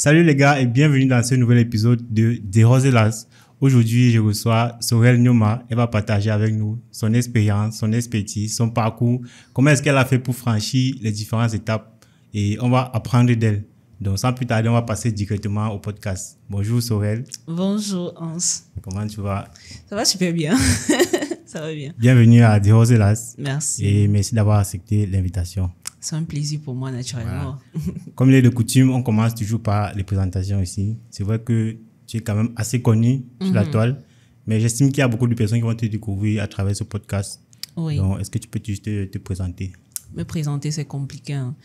Salut les gars et bienvenue dans ce nouvel épisode de Des Roses Hélas. Aujourd'hui, je reçois Sorel Nyoma. Elle va partager avec nous son expérience, son expertise, son parcours, comment est-ce qu'elle a fait pour franchir les différentes étapes et on va apprendre d'elle. Donc sans plus tarder, on va passer directement au podcast. Bonjour Sorel. Bonjour Hans. Comment tu vas? Ça va super bien. Ça va bien. Bienvenue à Des Roses Hélas. Merci. Et merci d'avoir accepté l'invitation. C'est un plaisir pour moi naturellement. Voilà. Comme il est de coutume, on commence toujours par les présentations ici. C'est vrai que tu es quand même assez connu sur la toile, mais j'estime qu'il y a beaucoup de personnes qui vont te découvrir à travers ce podcast. Oui. Donc, est-ce que tu peux juste te présenter? Me présenter, c'est compliqué. Hein.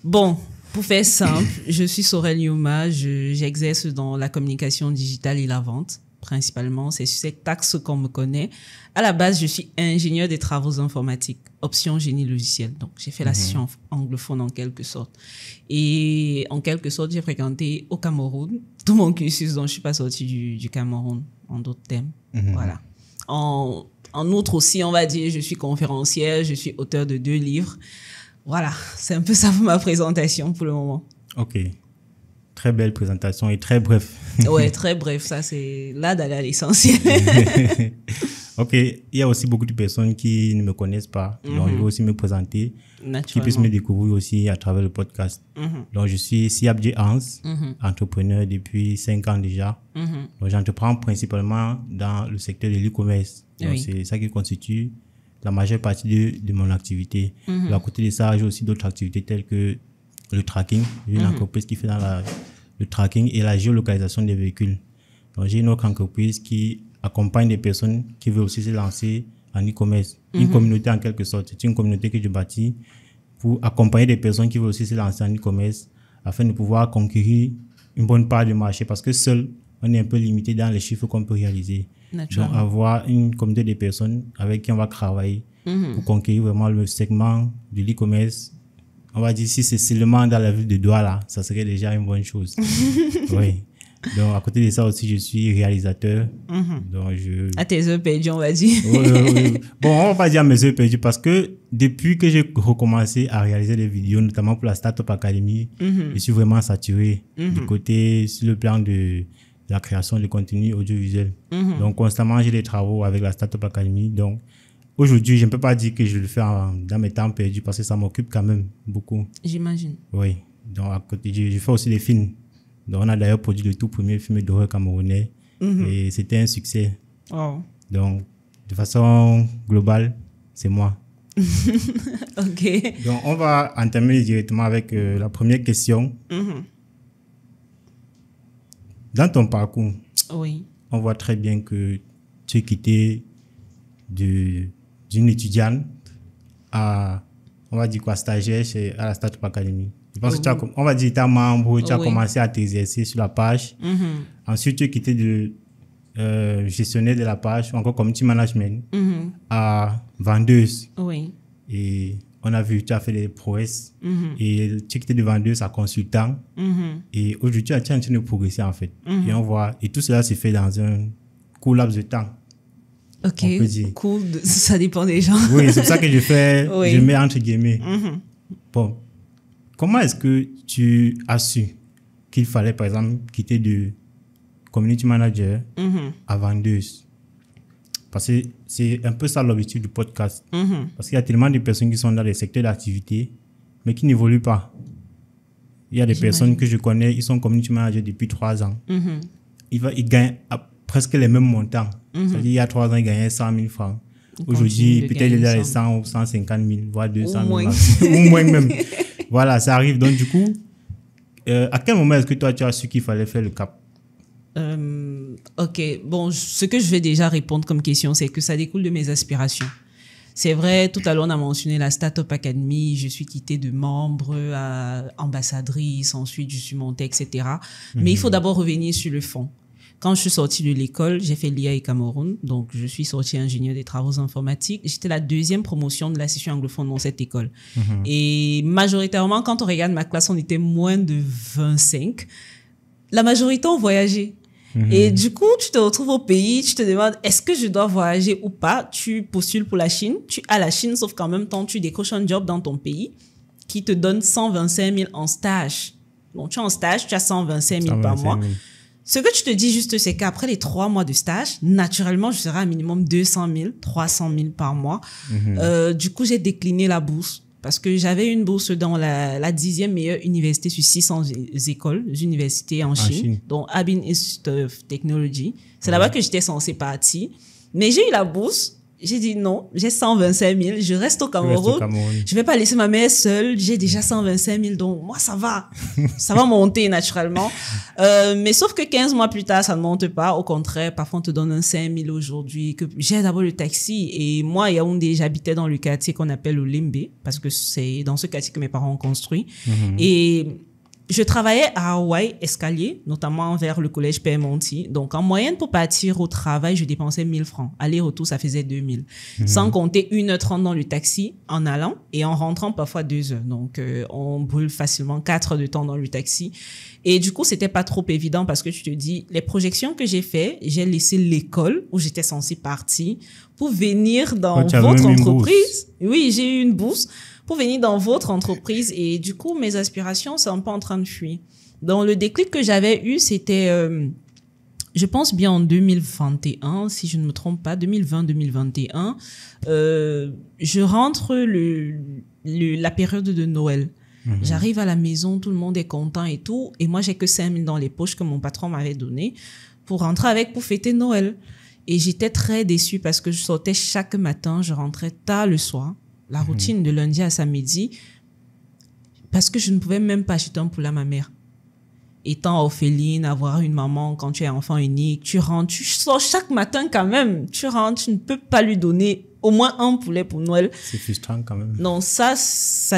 Bon, pour faire simple, je suis Sorel Nyoma. J'exerce dans la communication digitale et la vente. Principalement, c'est sur cet axe qu'on me connaît. À la base, je suis ingénieur des travaux informatiques, option génie logiciel. Donc, j'ai fait la session anglophone en quelque sorte. Et en quelque sorte, j'ai fréquenté au Cameroun tout mon cursus, donc je suis pas sortie du Cameroun, en d'autres termes. Voilà. En outre aussi, on va dire, je suis conférencière, je suis auteur de 2 livres. Voilà, c'est un peu ça pour ma présentation pour le moment. Ok. Très belle présentation et très bref. Ouais, très bref, ça c'est là d'aller à l'essentiel. Ok, il y a aussi beaucoup de personnes qui ne me connaissent pas, donc je vais aussi me présenter, qui puissent me découvrir aussi à travers le podcast. Donc je suis Siabdje Hans, entrepreneur depuis 5 ans déjà. Donc j'entreprends principalement dans le secteur de l'e-commerce. Donc c'est ça qui constitue la majeure partie de mon activité. Et à côté de ça, j'ai aussi d'autres activités telles que le tracking. J'ai une entreprise qui fait dans le tracking et la géolocalisation des véhicules. Donc, j'ai une autre entreprise qui accompagne des personnes qui veulent aussi se lancer en e-commerce. Une communauté en quelque sorte. C'est une communauté que je bâtis pour accompagner des personnes qui veulent aussi se lancer en e-commerce afin de pouvoir conquérir une bonne part du marché parce que seul, on est un peu limité dans les chiffres qu'on peut réaliser. Donc, avoir une communauté de personnes avec qui on va travailler pour conquérir vraiment le segment de l'e-commerce. On va dire si c'est seulement dans la ville de Douala, ça serait déjà une bonne chose. Oui. Donc, à côté de ça aussi, je suis réalisateur. Donc, à tes heures perdues, on va dire. Oui. Bon, on va pas dire mes heures perdues parce que depuis que j'ai recommencé à réaliser des vidéos, notamment pour la Startup Academy, je suis vraiment saturé du côté sur le plan de la création de contenu audiovisuel. Donc, constamment, j'ai des travaux avec la Startup Academy. Donc, aujourd'hui, je ne peux pas dire que je le fais dans mes temps perdus parce que ça m'occupe quand même beaucoup. J'imagine. Oui. Donc, à côté, je fais aussi des films. Donc, on a d'ailleurs produit le tout premier film d'horreur camerounais et c'était un succès. Oh. Donc, de façon globale, c'est moi. Ok. Donc, on va entamer directement avec la première question. Dans ton parcours, on voit très bien que tu es quitté d'une étudiante à, on va dire quoi, stagiaire à la Startup Academy. Je pense que on va dire, tu es membre, tu as commencé à t'exercer sur la page. Ensuite, tu es quitté de gestionnaire de la page, ou encore community management, à vendeuse. Et on a vu, tu as fait des prouesses. Et tu es quitté de vendeuse à consultant. Et aujourd'hui, tu es en train de progresser en fait. Et on voit, et tout cela se fait dans un court laps de temps. Ok, cool, ça dépend des gens. Oui, c'est pour ça que je fais, je mets entre guillemets. Bon, comment est-ce que tu as su qu'il fallait, par exemple, quitter de community manager à vendeuse? Parce que c'est un peu ça l'objectif du podcast. Parce qu'il y a tellement de personnes qui sont dans les secteurs d'activité, mais qui n'évoluent pas. Il y a des personnes que je connais, ils sont community manager depuis 3 ans. Ils gagnent presque les mêmes montants. C'est-à-dire, il y a 3 ans, ils gagnaient 100 000 francs. Aujourd'hui, peut-être il y a les 100 ou 150 000, voire 200 000. Ou moins même. Voilà, ça arrive. Donc, du coup, à quel moment est-ce que toi, tu as su qu'il fallait faire le cap? Ok, bon, ce que je vais déjà répondre comme question, c'est que ça découle de mes aspirations. C'est vrai, tout à l'heure, on a mentionné la Startup Academy, je suis quittée de membre à ambassadrice, ensuite je suis montée, etc. Mais il faut d'abord revenir sur le fond. Quand je suis sortie de l'école, j'ai fait l'IA et Cameroun, donc je suis sortie ingénieur des travaux informatiques. J'étais la 2e promotion de la session anglophone dans cette école. Et majoritairement, quand on regarde ma classe, on était moins de 25. La majorité ont voyagé. Et du coup, tu te retrouves au pays, tu te demandes, est-ce que je dois voyager ou pas? Tu postules pour la Chine, tu as la Chine, sauf qu'en même temps, tu décroches un job dans ton pays qui te donne 125 000 en stage. Donc, tu es en stage, tu as 125 000 par mois. Ce que tu te dis juste, c'est qu'après les 3 mois de stage, naturellement, je serai à un minimum 200 000, 300 000 par mois. Du coup, j'ai décliné la bourse parce que j'avais une bourse dans la 10e meilleure université sur 600 universités en Chine, dont Harbin Institute of Technology. C'est là-bas que j'étais censée partir. Mais j'ai eu la bourse. J'ai dit non, j'ai 125 000, je reste au Cameroun. Je vais pas laisser ma mère seule, j'ai déjà 125 000, donc moi ça va monter naturellement. Mais sauf que 15 mois plus tard, ça ne monte pas. Au contraire, parfois on te donne un 5 000 aujourd'hui. J'ai d'abord le taxi et moi, à Yaoundé, j'habitais dans le quartier qu'on appelle Olimbe parce que c'est dans ce quartier que mes parents ont construit. Et je travaillais à Hawaï Escalier, notamment vers le collège Père Monti. Donc, en moyenne, pour partir au travail, je dépensais 1 000 francs. Aller-retour, ça faisait 2 000. Sans compter 1h30 dans le taxi en allant et en rentrant parfois 2 heures. Donc, on brûle facilement 4 heures de temps dans le taxi. Et du coup, c'était pas trop évident parce que tu te dis, les projections que j'ai fait, j'ai laissé l'école où j'étais censée partir pour venir dans votre entreprise. Oui, j'ai eu une bourse pour venir dans votre entreprise et du coup, mes aspirations sont un peu en train de fuir. Donc, le déclic que j'avais eu, c'était, je pense bien en 2021, si je ne me trompe pas, 2020-2021, je rentre la période de Noël. J'arrive à la maison, tout le monde est content et tout, et moi, j'ai que 5 000 dans les poches que mon patron m'avait donné pour rentrer avec pour fêter Noël. Et j'étais très déçue parce que je sortais chaque matin, je rentrais tard le soir. La routine de lundi à samedi, parce que je ne pouvais même pas acheter un poulet à ma mère. Étant orpheline, avoir une maman quand tu es enfant unique, tu rentres, tu sors chaque matin quand même, tu rentres, tu ne peux pas lui donner au moins un poulet pour Noël. C'est frustrant quand même. Donc ça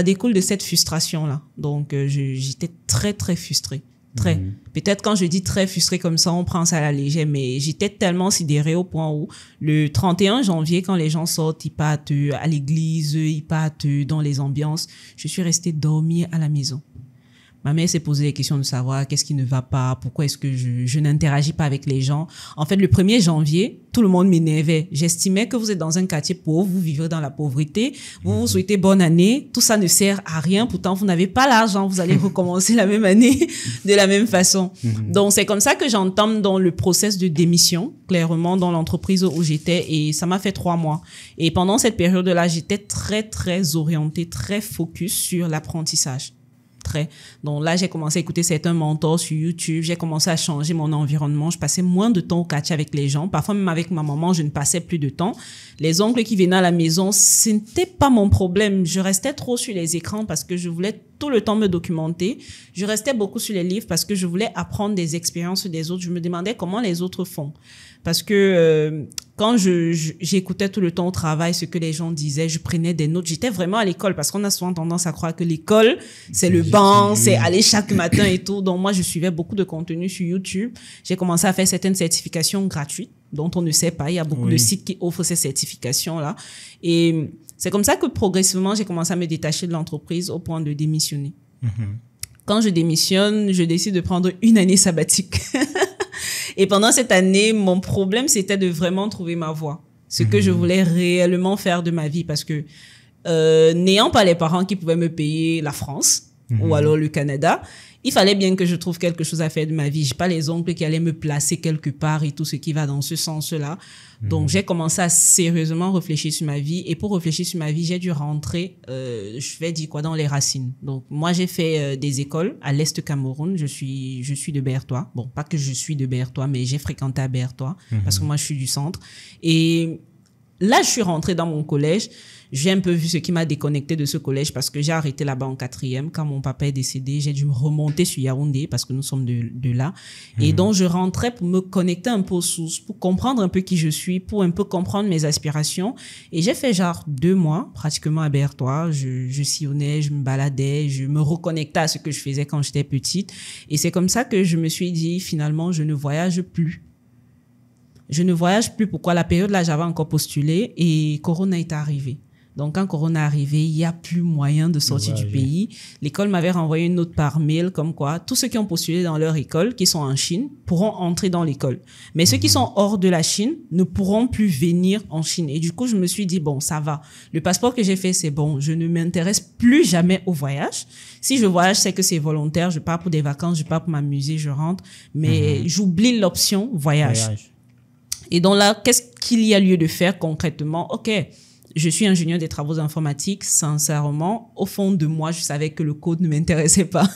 découle de cette frustration-là. Donc j'étais très, très frustrée. Très. Peut-être quand je dis très frustrée comme ça, on prend ça à la légère, mais j'étais tellement sidérée au point où le 31 janvier, quand les gens sortent, ils partent à l'église, ils partent dans les ambiances, je suis restée dormir à la maison. Ma mère s'est posé les questions de savoir qu'est-ce qui ne va pas, pourquoi est-ce que je n'interagis pas avec les gens. En fait, le 1er janvier, tout le monde m'énervait. J'estimais que vous êtes dans un quartier pauvre, vous vivez dans la pauvreté, vous vous souhaitez bonne année, tout ça ne sert à rien, pourtant vous n'avez pas l'argent, vous allez recommencer la même année de la même façon. Donc, c'est comme ça que j'entame dans le process de démission, clairement, dans l'entreprise où j'étais, et ça m'a fait 3 mois. Et pendant cette période-là, j'étais très, très orientée, très focus sur l'apprentissage. Donc là, j'ai commencé à écouter certains mentors sur YouTube. J'ai commencé à changer mon environnement. Je passais moins de temps au quartier avec les gens. Parfois, même avec ma maman, je ne passais plus de temps. Les oncles qui venaient à la maison, ce n'était pas mon problème. Je restais trop sur les écrans parce que je voulais tout le temps me documenter. Je restais beaucoup sur les livres parce que je voulais apprendre des expériences des autres. Je me demandais comment les autres font. Parce que quand j'écoutais tout le temps au travail ce que les gens disaient, je prenais des notes. J'étais vraiment à l'école parce qu'on a souvent tendance à croire que l'école, c'est le banc, c'est aller chaque matin et tout. Donc moi, je suivais beaucoup de contenu sur YouTube. J'ai commencé à faire certaines certifications gratuites dont on ne sait pas. Il y a beaucoup de sites qui offrent ces certifications-là. Et c'est comme ça que progressivement, j'ai commencé à me détacher de l'entreprise au point de démissionner. Quand je démissionne, je décide de prendre une année sabbatique. Et pendant cette année, mon problème, c'était de vraiment trouver ma voie. Ce que je voulais réellement faire de ma vie. Parce que n'ayant pas les parents qui pouvaient me payer la France ou alors le Canada, il fallait bien que je trouve quelque chose à faire de ma vie. J'ai pas les oncles qui allaient me placer quelque part et tout ce qui va dans ce sens-là. Donc, j'ai commencé à sérieusement réfléchir sur ma vie. Et pour réfléchir sur ma vie, j'ai dû rentrer, je vais dire quoi, dans les racines. Donc, moi, j'ai fait des écoles à l'Est Cameroun. Je suis de Bertois. Bon, pas que je suis de Bertois, mais j'ai fréquenté à Bertois parce que moi, je suis du centre. Et là, je suis rentrée dans mon collège. J'ai un peu vu ce qui m'a déconnecté de ce collège parce que j'ai arrêté là-bas en 4e. Quand mon papa est décédé, j'ai dû me remonter sur Yaoundé parce que nous sommes de là. Et donc, je rentrais pour me connecter un peu aux sources, pour comprendre un peu qui je suis, pour un peu comprendre mes aspirations. Et j'ai fait genre 2 mois pratiquement à Bertois. Je sillonnais, je me baladais, je me reconnectais à ce que je faisais quand j'étais petite. Et c'est comme ça que je me suis dit, finalement, je ne voyage plus. Je ne voyage plus. Pourquoi? La période là, j'avais encore postulé et Corona est arrivé. Donc, quand Corona est arrivé, il n'y a plus moyen de sortir du pays. L'école m'avait renvoyé une note par mail comme quoi tous ceux qui ont postulé dans leur école, qui sont en Chine, pourront entrer dans l'école. Mais ceux qui sont hors de la Chine ne pourront plus venir en Chine. Et du coup, je me suis dit, bon, ça va. Le passeport que j'ai fait, c'est bon. Je ne m'intéresse plus jamais au voyage. Si je voyage, c'est que c'est volontaire. Je pars pour des vacances, je pars pour m'amuser, je rentre. Mais j'oublie l'option voyage. Et donc là, qu'est-ce qu'il y a lieu de faire concrètement? Ok, je suis ingénieur des travaux informatiques. Sincèrement, au fond de moi, je savais que le code ne m'intéressait pas.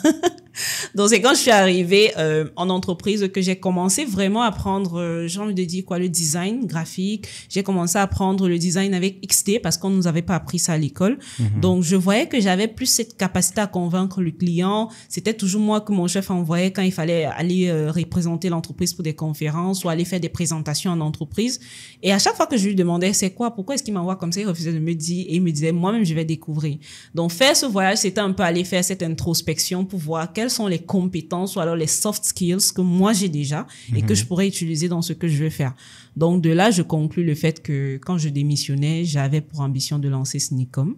Donc, c'est quand je suis arrivée en entreprise que j'ai commencé vraiment à apprendre, j'ai envie de dire quoi, le design graphique. J'ai commencé à apprendre le design avec XD parce qu'on nous avait pas appris ça à l'école. Donc, je voyais que j'avais plus cette capacité à convaincre le client. C'était toujours moi que mon chef envoyait quand il fallait aller représenter l'entreprise pour des conférences ou aller faire des présentations en entreprise. Et à chaque fois que je lui demandais c'est quoi, pourquoi est-ce qu'il m'envoie comme ça, il refusait de me dire et il me disait moi-même je vais découvrir. Donc, faire ce voyage, c'était un peu aller faire cette introspection pour voir quelles sont les compétences ou alors les soft skills que moi j'ai déjà et que je pourrais utiliser dans ce que je veux faire. Donc de là, je conclus le fait que quand je démissionnais, j'avais pour ambition de lancer Sneakom.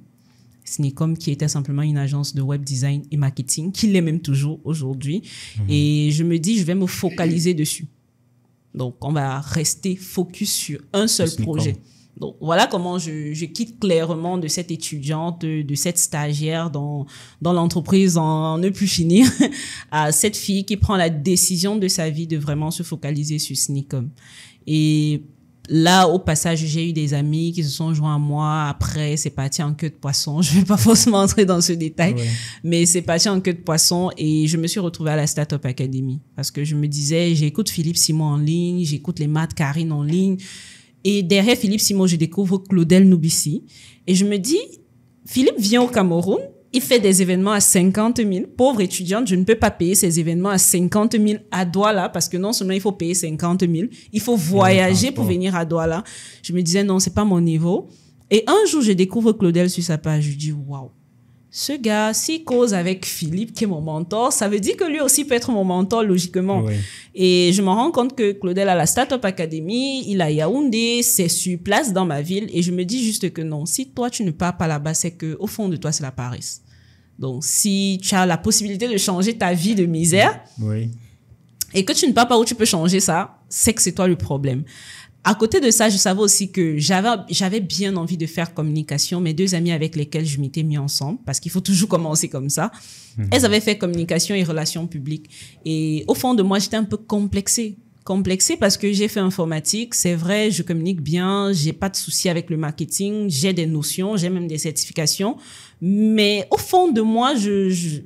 Sneakom qui était simplement une agence de web design et marketing, qui l'est même toujours aujourd'hui. Et je me dis, je vais me focaliser dessus. Donc on va rester focus sur un seul projet. Donc, voilà comment je quitte clairement de cette étudiante, de cette stagiaire dans l'entreprise en ne plus finir, à cette fille qui prend la décision de sa vie de vraiment se focaliser sur Sneakom. Et là, au passage, j'ai eu des amis qui se sont joints à moi. Après, c'est parti en queue de poisson. Je vais pas forcément entrer dans ce détail, mais c'est parti en queue de poisson et je me suis retrouvée à la Startup Academy parce que je me disais, j'écoute Philippe Simon en ligne, j'écoute les Matt Karine en ligne. Et derrière Philippe Simon, je découvre Claudel Noubissi. Et je me dis, Philippe vient au Cameroun, il fait des événements à 50 000. Pauvre étudiante, je ne peux pas payer ces événements à 50 000 à Douala parce que non seulement il faut payer 50 000, il faut voyager pour venir à Douala. Je me disais, non, c'est pas mon niveau. Et un jour, je découvre Claudel sur sa page. Je dis, waouh. Ce gars, s'il cause avec Philippe, qui est mon mentor, ça veut dire que lui aussi peut être mon mentor, logiquement. Et je me rends compte que Claudel a la Startup Academy, il a Yaoundé, c'est sur place dans ma ville. Et je me dis juste que non, si toi, tu ne pars pas là-bas, c'est que au fond de toi, c'est la paresse. Donc, si tu as la possibilité de changer ta vie de misère et que tu ne pars pas où tu peux changer ça, c'est que c'est toi le problème. À côté de ça, je savais aussi que j'avais bien envie de faire communication. Mes deux amies avec lesquelles je m'étais mis ensemble, parce qu'il faut toujours commencer comme ça, elles avaient fait communication et relations publiques. Et au fond de moi, j'étais un peu complexée parce que j'ai fait informatique. C'est vrai, je communique bien, j'ai pas de souci avec le marketing, j'ai des notions, j'ai même des certifications. Mais au fond de moi,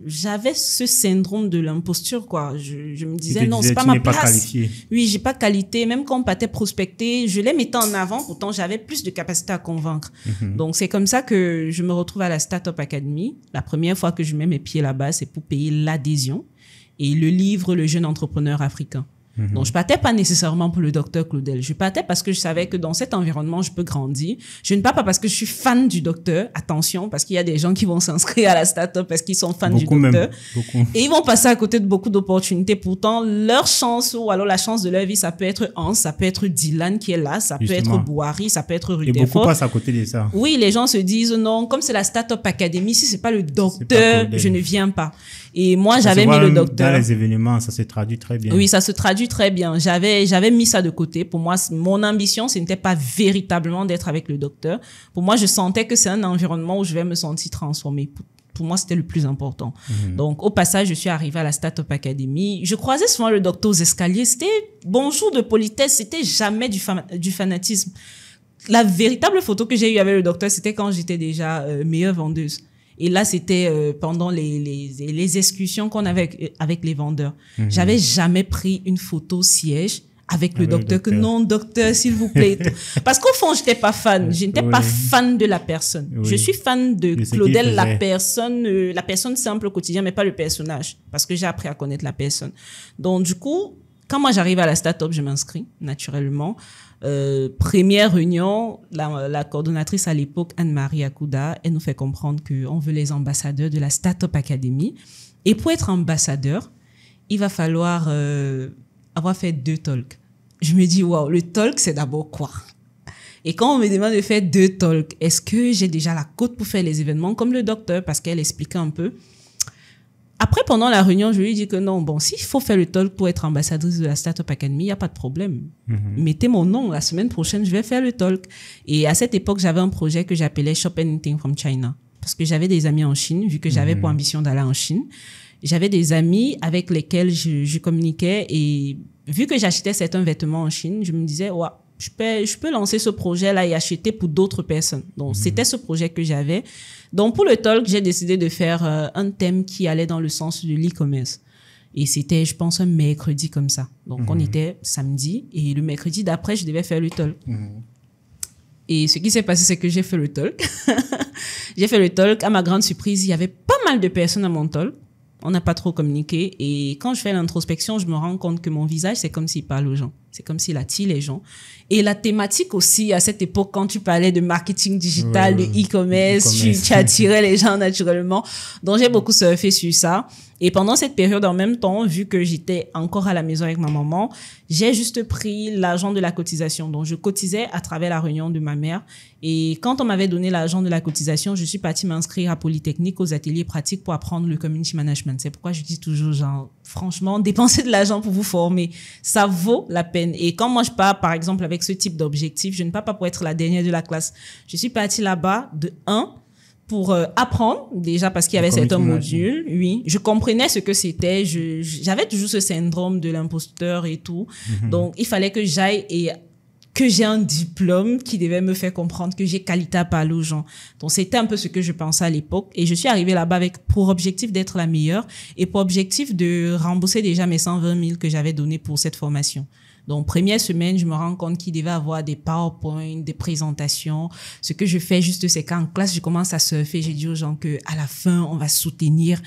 j'avais ce syndrome de l'imposture, quoi. Je me disais, non, c'est pas ma place. Oui, j'ai pas qualité. Même quand on partait prospecter, je les mettais en avant. Pourtant, j'avais plus de capacité à convaincre. Donc, c'est comme ça que je me retrouve à la Startup Academy. La première fois que je mets mes pieds là-bas, c'est pour payer l'adhésion et le livre Le jeune entrepreneur africain. Donc, je partais pas nécessairement pour le docteur Claudel. Je partais parce que je savais que dans cet environnement, je peux grandir. Je ne pars pas parce que je suis fan du docteur. Attention, parce qu'il y a des gens qui vont s'inscrire à la start-up parce qu'ils sont fans du docteur. Et ils vont passer à côté de beaucoup d'opportunités. Pourtant, leur chance ou alors la chance de leur vie, ça peut être Hans, ça peut être Dylan qui est là, ça peut être Bouhari, ça peut être Rutherford. Et beaucoup passent à côté de ça. Oui, les gens se disent non, comme c'est la Startup Academy, si c'est pas le docteur, je ne viens pas. Et moi, j'avais mis le docteur. Dans les événements, ça se traduit très bien. Oui, ça se traduit très bien. J'avais mis ça de côté. Pour moi, mon ambition, ce n'était pas véritablement d'être avec le docteur. Pour moi, je sentais que c'est un environnement où je vais me sentir transformée. Pour moi, c'était le plus important. Donc, au passage, je suis arrivée à la Startup Academy. Je croisais souvent le docteur aux escaliers. C'était bonjour de politesse. C'était jamais du fanatisme. La véritable photo que j'ai eue avec le docteur, c'était quand j'étais déjà meilleure vendeuse. Et là, c'était pendant les excursions qu'on avait avec les vendeurs. J'avais jamais pris une photo siège avec le docteur. Que non, docteur, s'il vous plaît. Parce qu'au fond, j'étais pas fan. Je n'étais pas fan de la personne. Je suis fan de Claudel, la personne simple au quotidien, mais pas le personnage. Parce que j'ai appris à connaître la personne. Donc, du coup, quand moi j'arrive à la start-up, je m'inscris naturellement. Première réunion, la coordonnatrice à l'époque, Anne-Marie Akouda, elle nous fait comprendre qu'on veut les ambassadeurs de la Startup Academy. Et pour être ambassadeur, il va falloir avoir fait 2 talks. Je me dis, waouh, le talk, c'est d'abord quoi? Et quand on me demande de faire 2 talks, est-ce que j'ai déjà la cote pour faire les événements comme le docteur, parce qu'elle expliquait un peu. Après, pendant la réunion, je lui ai dit que non, bon, s'il faut faire le talk pour être ambassadrice de la Startup Academy, il n'y a pas de problème. Mettez mon nom, la semaine prochaine, je vais faire le talk. Et à cette époque, j'avais un projet que j'appelais Shop Anything from China. Parce que j'avais des amis en Chine, vu que j'avais pour ambition d'aller en Chine. J'avais des amis avec lesquels je communiquais, et vu que j'achetais certains vêtements en Chine, je me disais, ouais, je peux lancer ce projet-là et acheter pour d'autres personnes. Donc, c'était ce projet que j'avais. Donc, pour le talk, j'ai décidé de faire un thème qui allait dans le sens de l'e-commerce. Et c'était, je pense, un mercredi comme ça. Donc, on était samedi, et le mercredi d'après, je devais faire le talk. Et ce qui s'est passé, c'est que j'ai fait le talk. J'ai fait le talk. À ma grande surprise, il y avait pas mal de personnes à mon talk. On n'a pas trop communiqué. Et quand je fais l'introspection, je me rends compte que mon visage, c'est comme s'il parle aux gens. C'est comme s'il attire les gens. Et la thématique aussi, à cette époque, quand tu parlais de marketing digital, de e-commerce, tu attirais les gens naturellement. Donc, j'ai beaucoup surfé sur ça. Et pendant cette période, en même temps, vu que j'étais encore à la maison avec ma maman, j'ai juste pris l'argent de la cotisation. Donc, je cotisais à travers la réunion de ma mère. Et quand on m'avait donné l'argent de la cotisation, je suis partie m'inscrire à Polytechnique aux ateliers pratiques pour apprendre le community management. C'est pourquoi je dis toujours, genre, franchement, dépensez de l'argent pour vous former. Ça vaut la peine. Et quand moi je pars, par exemple, avec ce type d'objectif, je ne pars pas pour être la dernière de la classe. Je suis partie là-bas pour apprendre, déjà parce qu'il y avait certains modules, oui. Je comprenais ce que c'était. J'avais toujours ce syndrome de l'imposteur et tout. Donc, il fallait que j'aille et que j'ai un diplôme qui devait me faire comprendre que j'ai qualité à parler aux gens. Donc, c'était un peu ce que je pensais à l'époque. Et je suis arrivée là-bas avec pour objectif d'être la meilleure et pour objectif de rembourser déjà mes 120 000 que j'avais donnés pour cette formation. Donc, première semaine, je me rends compte qu'il devait avoir des PowerPoint, des présentations. Ce que je fais juste, c'est qu'en classe, je commence à surfer. J'ai dit aux gens que à la fin, on va soutenir.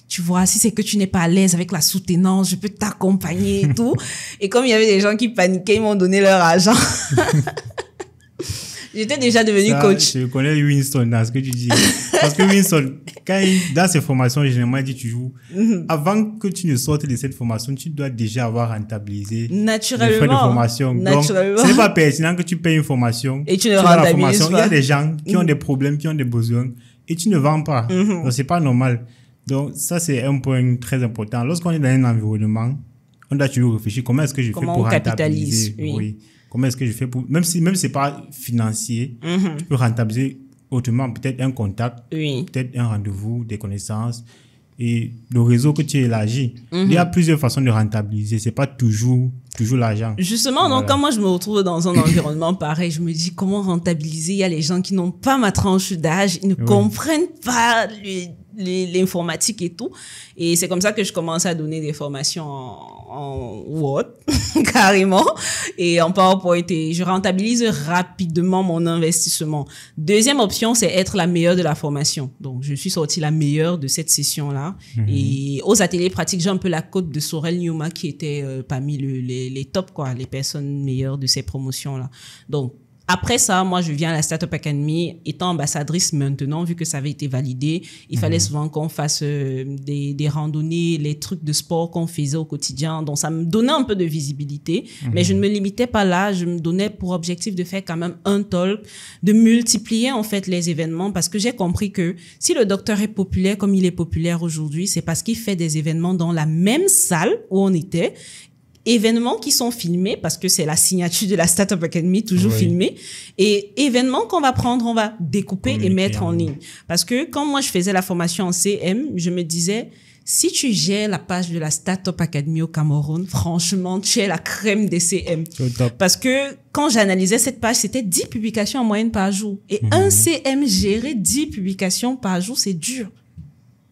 Tu vois, si c'est que tu n'es pas à l'aise avec la soutenance, je peux t'accompagner et tout. Et comme il y avait des gens qui paniquaient, ils m'ont donné leur argent. J'étais déjà devenue coach. Je connais Winston dans ce que tu dis. Parce que Winston, dans ses formations, généralement, il dit toujours, avant que tu ne sortes de cette formation, tu dois déjà avoir rentabilisé naturellement les frais de formation. Donc, ce n'est pas pertinent que tu payes une formation. Et tu ne rentabilises pas. Il y a des gens qui ont des problèmes, qui ont des besoins, et tu ne vends pas. Donc, c'est pas normal. Donc, ça, c'est un point très important. Lorsqu'on est dans un environnement, on doit toujours réfléchir comment est-ce que je fais pour rentabiliser. Oui. Comment est-ce que je fais pour, même si c'est pas financier, tu peux rentabiliser autrement, peut-être un contact, peut-être un rendez-vous, des connaissances et le réseau que tu élargis. Il y a plusieurs façons de rentabiliser, c'est pas toujours l'argent. Justement, donc quand moi je me retrouve dans un environnement pareil, je me dis comment rentabiliser. Il y a les gens qui n'ont pas ma tranche d'âge, ils ne comprennent pas l'informatique et tout. Et c'est comme ça que je commence à donner des formations en Word, carrément, et en PowerPoint, et je rentabilise rapidement mon investissement. Deuxième option, c'est être la meilleure de la formation. Donc, je suis sortie la meilleure de cette session-là. Et aux ateliers pratiques, j'ai un peu la cote de Sorel Nyuma qui était parmi les top, quoi, les personnes meilleures de ces promotions-là. Donc, après ça, moi, je viens à la Startup Academy. Étant ambassadrice maintenant, vu que ça avait été validé, il fallait souvent qu'on fasse des randonnées, les trucs de sport qu'on faisait au quotidien. Donc, ça me donnait un peu de visibilité. Mais je ne me limitais pas là. Je me donnais pour objectif de faire quand même un talk, de multiplier en fait les événements, parce que j'ai compris que si le docteur est populaire comme il est populaire aujourd'hui, c'est parce qu'il fait des événements dans la même salle où on était. Événements qui sont filmés, parce que c'est la signature de la Startup Academy, toujours filmé, et événements qu'on va prendre, on va découper et mettre en ligne. Parce que quand moi je faisais la formation en CM, je me disais, si tu gères la page de la Startup Academy au Cameroun, franchement, tu es la crème des CM. Parce que quand j'analysais cette page, c'était 10 publications en moyenne par jour. Et un CM gérer 10 publications par jour, c'est dur.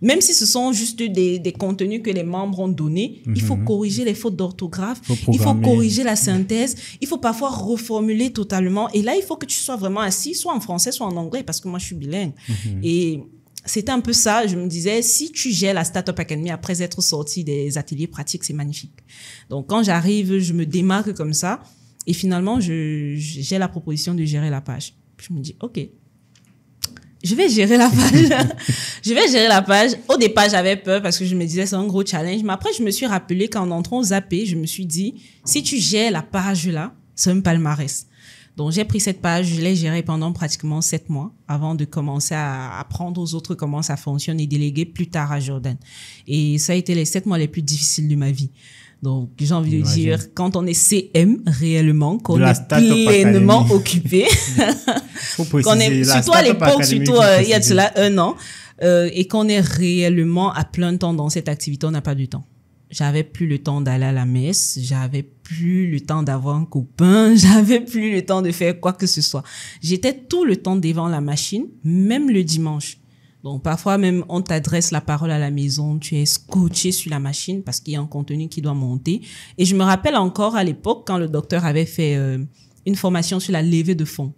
Même si ce sont juste des contenus que les membres ont donnés, il faut corriger les fautes d'orthographe, il faut corriger la synthèse, il faut parfois reformuler totalement. Et là, il faut que tu sois vraiment assis, soit en français, soit en anglais, parce que moi, je suis bilingue. Et c'était un peu ça. Je me disais, si tu gères la Startup Academy après être sorti des ateliers pratiques, c'est magnifique. Donc, quand j'arrive, je me démarque comme ça. Et finalement, j'ai la proposition de gérer la page. Je me dis, OK. Je vais gérer la page. Au départ, j'avais peur parce que je me disais, c'est un gros challenge. Mais après, je me suis rappelé qu'en entrant au Zappé, je me suis dit, si tu gères la page là, c'est un palmarès. Donc, j'ai pris cette page, je l'ai gérée pendant pratiquement 7 mois avant de commencer à apprendre aux autres comment ça fonctionne et déléguer plus tard à Jordan. Et ça a été les 7 mois les plus difficiles de ma vie. Donc, j'ai envie de dire, quand on est CM réellement, qu'on est pleinement occupé, qu'on est, surtout à l'époque, surtout il y a de cela 1 an, et qu'on est réellement à plein temps dans cette activité, on n'a pas du temps. J'avais plus le temps d'aller à la messe, j'avais plus le temps d'avoir un copain, j'avais plus le temps de faire quoi que ce soit. J'étais tout le temps devant la machine, même le dimanche. Donc, parfois même, on t'adresse la parole à la maison, tu es scotché sur la machine parce qu'il y a un contenu qui doit monter. Et je me rappelle encore à l'époque, quand le docteur avait fait une formation sur la levée de fonds.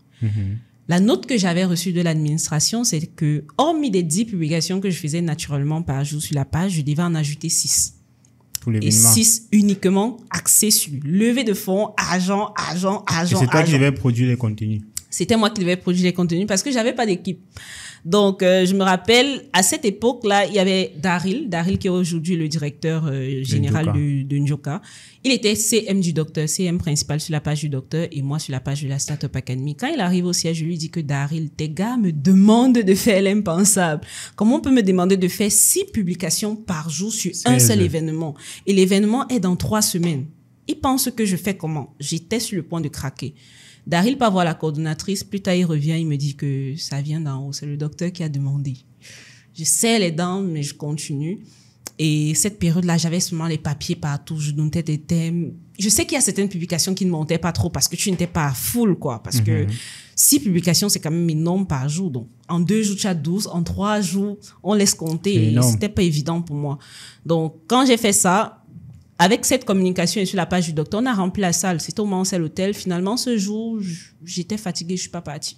La note que j'avais reçue de l'administration, c'est que, hormis des 10 publications que je faisais naturellement par jour sur la page, je devais en ajouter 6. Et 6 uniquement axés sur levée de fonds, argent. Et c'est toi qui devais produire les contenus? C'était moi qui devais produire les contenus parce que j'avais pas d'équipe. Donc, je me rappelle, à cette époque-là, il y avait Daryl qui est aujourd'hui le directeur général de Njoka. Il était CM du docteur, CM principal sur la page du docteur et moi sur la page de la Startup Academy. Quand il arrive au siège, je lui dis que Daryl, tes gars me demandent de faire l'impensable. Comment on peut me demander de faire 6 publications par jour sur un seul événement? Et l'événement est dans 3 semaines. Il pense que je fais comment? J'étais sur le point de craquer. Daryl part voir la coordonnatrice, plus tard il revient, il me dit que ça vient d'en haut, c'est le docteur qui a demandé. Je serre les dents, mais je continue. Et cette période-là, j'avais seulement les papiers partout, je notais des thèmes. Je sais qu'il y a certaines publications qui ne montaient pas trop parce que tu n'étais pas à full, quoi. Parce que 6 publications, c'est quand même énorme par jour. Donc, en 2 jours, tu as 12. En 3 jours, on laisse compter. Et c'était pas évident pour moi. Donc, quand j'ai fait ça, avec cette communication et sur la page du docteur, on a rempli la salle. C'était au Mancel Hôtel. Finalement, ce jour, j'étais fatiguée, je suis pas partie.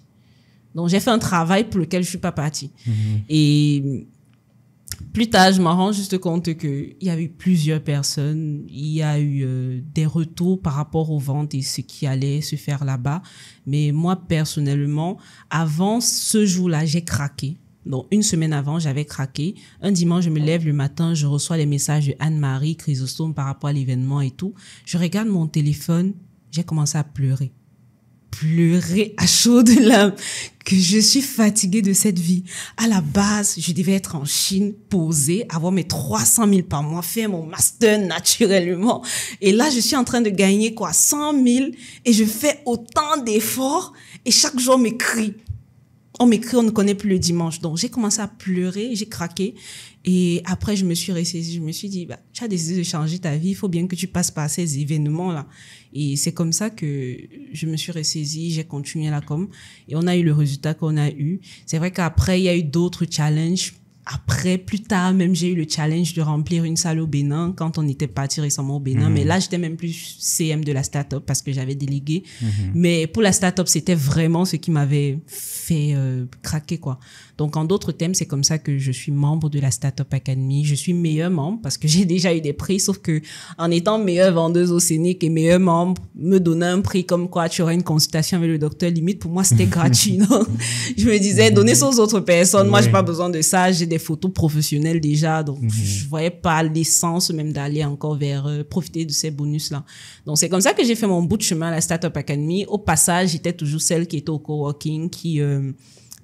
Donc, j'ai fait un travail pour lequel je suis pas partie. Et plus tard, je me rends juste compte qu'il y a eu plusieurs personnes. Il y a eu des retours par rapport aux ventes et ce qui allait se faire là-bas. Mais moi, personnellement, avant ce jour-là, j'ai craqué. Donc, 1 semaine avant, j'avais craqué. Un dimanche, je me lève le matin, je reçois les messages de Anne-Marie Chrysostome par rapport à l'événement et tout. Je regarde mon téléphone, j'ai commencé à pleurer. Pleurer à chaudes larmes, que je suis fatiguée de cette vie. À la base, je devais être en Chine, posée, avoir mes 300 000 par mois, faire mon master naturellement. Et là, je suis en train de gagner 100 000 et je fais autant d'efforts et chaque jour on m'écrit. On m'écrit, on ne connaît plus le dimanche. Donc, j'ai commencé à pleurer, j'ai craqué. Et après, je me suis ressaisie. Je me suis dit, tu as décidé de changer ta vie. Il faut bien que tu passes par ces événements-là. Et c'est comme ça que je me suis ressaisie. J'ai continué la com. Et on a eu le résultat qu'on a eu. C'est vrai qu'après, il y a eu d'autres challenges. Après, plus tard, même, j'ai eu le challenge de remplir une salle au Bénin quand on était parti récemment au Bénin. Mais là, j'étais même plus CM de la start-up parce que j'avais délégué. Mais pour la start-up, c'était vraiment ce qui m'avait fait craquer, quoi. Donc, en d'autres termes, c'est comme ça que je suis membre de la Startup Academy. Je suis meilleure membre parce que j'ai déjà eu des prix, sauf que en étant meilleure vendeuse au Scénic et meilleure membre, me donner un prix comme quoi tu aurais une consultation avec le docteur, limite, pour moi, c'était gratuit. Donc, je me disais, donnez ça aux autres personnes. Moi, j'ai pas besoin de ça. J'ai des photos professionnelles déjà. Donc, je voyais pas l'essence même d'aller encore vers profiter de ces bonus-là. Donc, c'est comme ça que j'ai fait mon bout de chemin à la Startup Academy. Au passage, j'étais toujours celle qui était au coworking, qui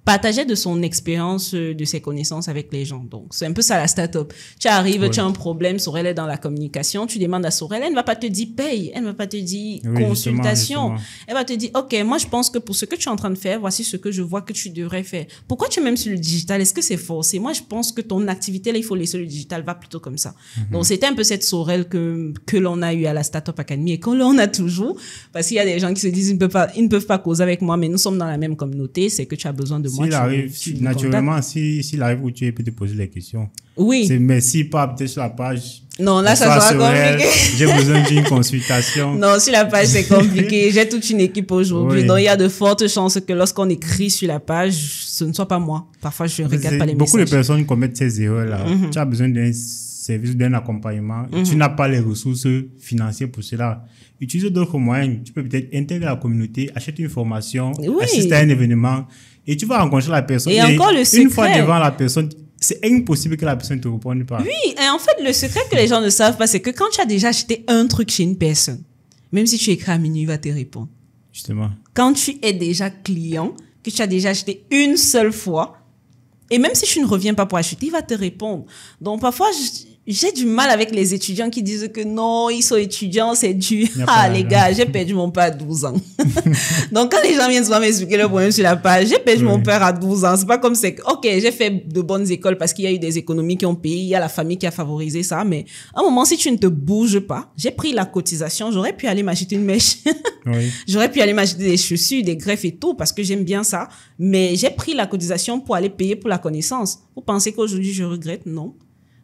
partageait de son expérience, de ses connaissances avec les gens. Donc, c'est un peu ça la start-up. Tu arrives, tu as un problème, Sorel est dans la communication, tu demandes à Sorel, elle ne va pas te dire paye, elle ne va pas te dire consultation. Justement. Elle va te dire, OK, moi je pense que pour ce que tu es en train de faire, voici ce que je vois que tu devrais faire. Pourquoi tu es même sur le digital? Est-ce que c'est forcé? Moi, je pense que ton activité, là, il faut laisser le digital, va plutôt comme ça. Donc, c'était un peu cette Sorel que l'on a eu à la Startup Academy et que l'on a toujours, parce qu'il y a des gens qui se disent, ils ne peuvent pas causer avec moi, mais nous sommes dans la même communauté, c'est que tu as besoin de moi. S'il arrive, naturellement, s'il arrive où tu es, il peut te poser les questions. Oui. Mais s'il part peut-être sur la page. Non, là, ça sera compliqué. J'ai besoin d'une consultation. Non, sur la page, c'est compliqué. J'ai toute une équipe aujourd'hui. Oui. Donc, il y a de fortes chances que lorsqu'on écrit sur la page, ce ne soit pas moi. Parfois, je ne regarde pas les messages. Beaucoup de personnes commettent ces erreurs-là. Tu as besoin d'un service, d'un accompagnement. Tu n'as pas les ressources financières pour cela. Utilise d'autres moyens. Tu peux peut-être intégrer la communauté, acheter une formation, assister à un événement. Et tu vas rencontrer la personne. Et encore le secret. Une fois devant la personne, c'est impossible que la personne ne te réponde pas. Oui, et en fait, le secret que les gens ne savent pas, c'est que quand tu as déjà acheté un truc chez une personne, même si tu écris à minuit, il va te répondre. Justement. Quand tu es déjà client, que tu as déjà acheté une seule fois, et même si tu ne reviens pas pour acheter, il va te répondre. Donc, parfois, j'ai du mal avec les étudiants qui disent que non, ils sont étudiants, c'est dur. Ah, les gars, j'ai perdu mon père à 12 ans. Donc, quand les gens viennent souvent m'expliquer le problème sur la page, j'ai perdu mon père à 12 ans. C'est pas comme c'est, ok, j'ai fait de bonnes écoles parce qu'il y a eu des économies qui ont payé, il y a la famille qui a favorisé ça, mais à un moment, si tu ne te bouges pas, j'ai pris la cotisation, j'aurais pu aller m'acheter une mèche. J'aurais pu aller m'acheter des chaussures, des greffes et tout parce que j'aime bien ça, mais j'ai pris la cotisation pour aller payer pour la connaissance. Vous pensez qu'aujourd'hui je regrette? Non.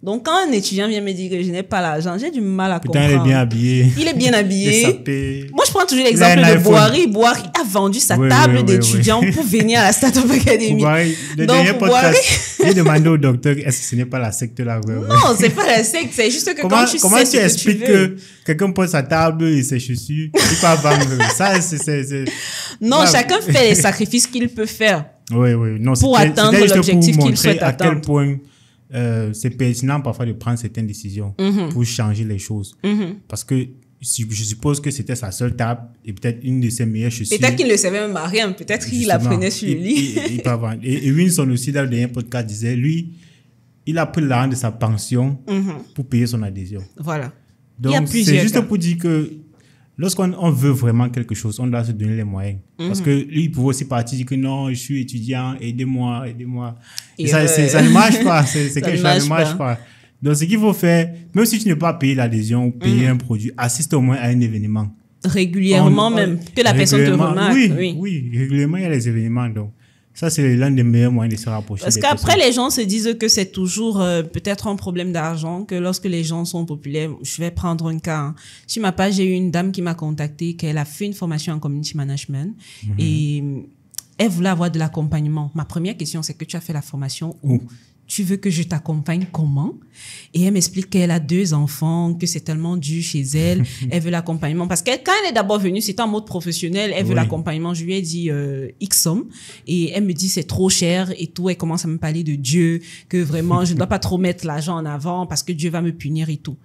Donc, quand un étudiant vient me dire que je n'ai pas l'argent, j'ai du mal à comprendre. Il est bien habillé. Il est bien habillé. Sapé. Moi, je prends toujours l'exemple de Boari. Boari a vendu sa table d'étudiant pour venir à la Startup Academy. Le dernier podcast, j'ai demandé au docteur, est-ce que ce n'est pas la secte là? Non, c'est pas la secte. C'est juste que quand tu sais comment ce tu expliques que quelqu'un pose sa table et ses chaussures, il peut vendre. Ça, c'est... Non, chacun fait les sacrifices qu'il peut faire. Oui. Non, pour atteindre l'objectif qu'il souhaite atteindre. À quel point c'est pertinent parfois de prendre certaines décisions pour changer les choses. Parce que je suppose que c'était sa seule table et peut-être une de ses meilleures chaussures. Peut-être qu'il ne savait même à rien. Peut-être qu'il apprenait sur le lit. Et Winson aussi, dans le dernier podcast, disait, lui, il a pris l'argent de sa pension pour payer son adhésion. Voilà. Donc, c'est juste pour dire que lorsqu'on veut vraiment quelque chose, on doit se donner les moyens. Parce que lui, il pouvait aussi partir dire que non, je suis étudiant, aidez-moi. Et ça ne marche pas. C'est quelque chose qui ne marche pas. Donc, ce qu'il faut faire, même si tu n'as pas payé l'adhésion ou payer un produit, assiste au moins à un événement. Régulièrement même, que la personne te remarque. Oui, régulièrement, il y a les événements. Donc, ça, c'est l'un des meilleurs moyens de se rapprocher. Parce qu'après, les gens se disent que c'est toujours peut-être un problème d'argent, que lorsque les gens sont populaires, je vais prendre un cas. Hein. Sur ma page, j'ai eu une dame qui m'a contacté, qu'elle a fait une formation en community management et elle voulait avoir de l'accompagnement. Ma première question, c'est que tu as fait la formation où? Tu veux que je t'accompagne comment? Et elle m'explique qu'elle a 2 enfants, que c'est tellement dur chez elle. Elle veut l'accompagnement. Parce que quand elle est d'abord venue, c'était en mode professionnel. Elle veut l'accompagnement. Je lui ai dit X somme. Et elle me dit c'est trop cher et tout. Elle commence à me parler de Dieu, que vraiment je ne dois pas trop mettre l'argent en avant parce que Dieu va me punir et tout.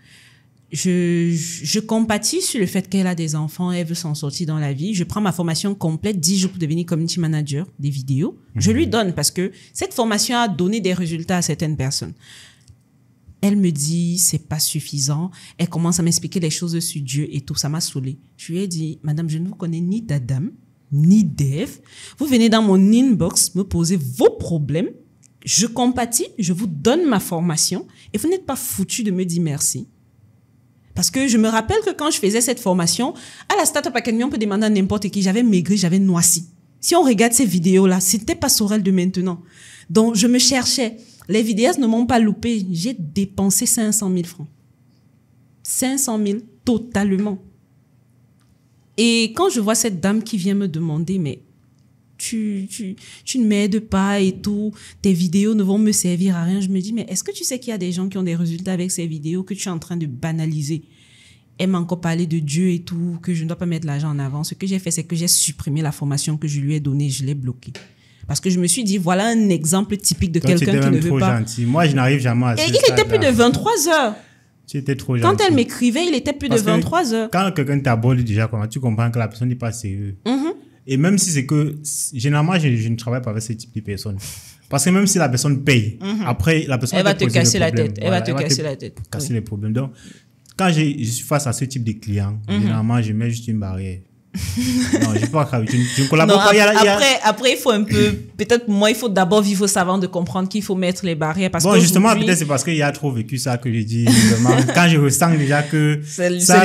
Je compatis sur le fait qu'elle a des enfants, elle veut s'en sortir dans la vie. Je prends ma formation complète, 10 jours pour devenir community manager, des vidéos. Je lui donne parce que cette formation a donné des résultats à certaines personnes. Elle me dit, c'est pas suffisant. Elle commence à m'expliquer les choses sur Dieu et tout. Ça m'a saoulée. Je lui ai dit, madame, je ne vous connais ni d'Adam, ni d'Ève. Vous venez dans mon inbox me poser vos problèmes. Je compatis, je vous donne ma formation et vous n'êtes pas foutu de me dire merci. Parce que je me rappelle que quand je faisais cette formation, à la Startup Academy, on peut demander à n'importe qui. J'avais maigri, j'avais noirci. Si on regarde ces vidéos-là, c'était pas Sorel de maintenant. Donc, je me cherchais. Les vidéastes ne m'ont pas loupé. J'ai dépensé 500 000 francs. 500 000 totalement. Et quand je vois cette dame qui vient me demander, mais tu ne m'aides pas et tout, tes vidéos ne vont me servir à rien. Je me dis, mais est-ce que tu sais qu'il y a des gens qui ont des résultats avec ces vidéos que tu es en train de banaliser? Elle m'a encore parlé de Dieu et tout, que je ne dois pas mettre l'argent en avant. Ce que j'ai fait, c'est que j'ai supprimé la formation que je lui ai donnée, je l'ai bloquée. Parce que je me suis dit, voilà un exemple typique de quelqu'un qui ne veut pas. Gentil. Moi, je n'arrive jamais à ça. Et il était plus de 23 heures. Tu étais trop gentil. Quand elle m'écrivait, il était plus de 23 heures. Quand quelqu'un t'aborde déjà, tu comprends que la personne n'est pas sérieuse. Et même si c'est que, généralement, je ne travaille pas avec ce type de personnes. Parce que même si la personne paye, après, la personne va te casser la tête. Elle va te casser la tête. Casser les problèmes. Donc, quand je suis face à ce type de client, généralement, je mets juste une barrière. Non, je ne peux pas travailler. Je ne collabore pas. Après, il faut un peu, peut-être, moi, il faut d'abord vivre savant de comprendre qu'il faut mettre les barrières. Parce bon, justement, peut-être c'est parce qu'il y a trop vécu ça que je dis. Vraiment, quand je ressens déjà que ça,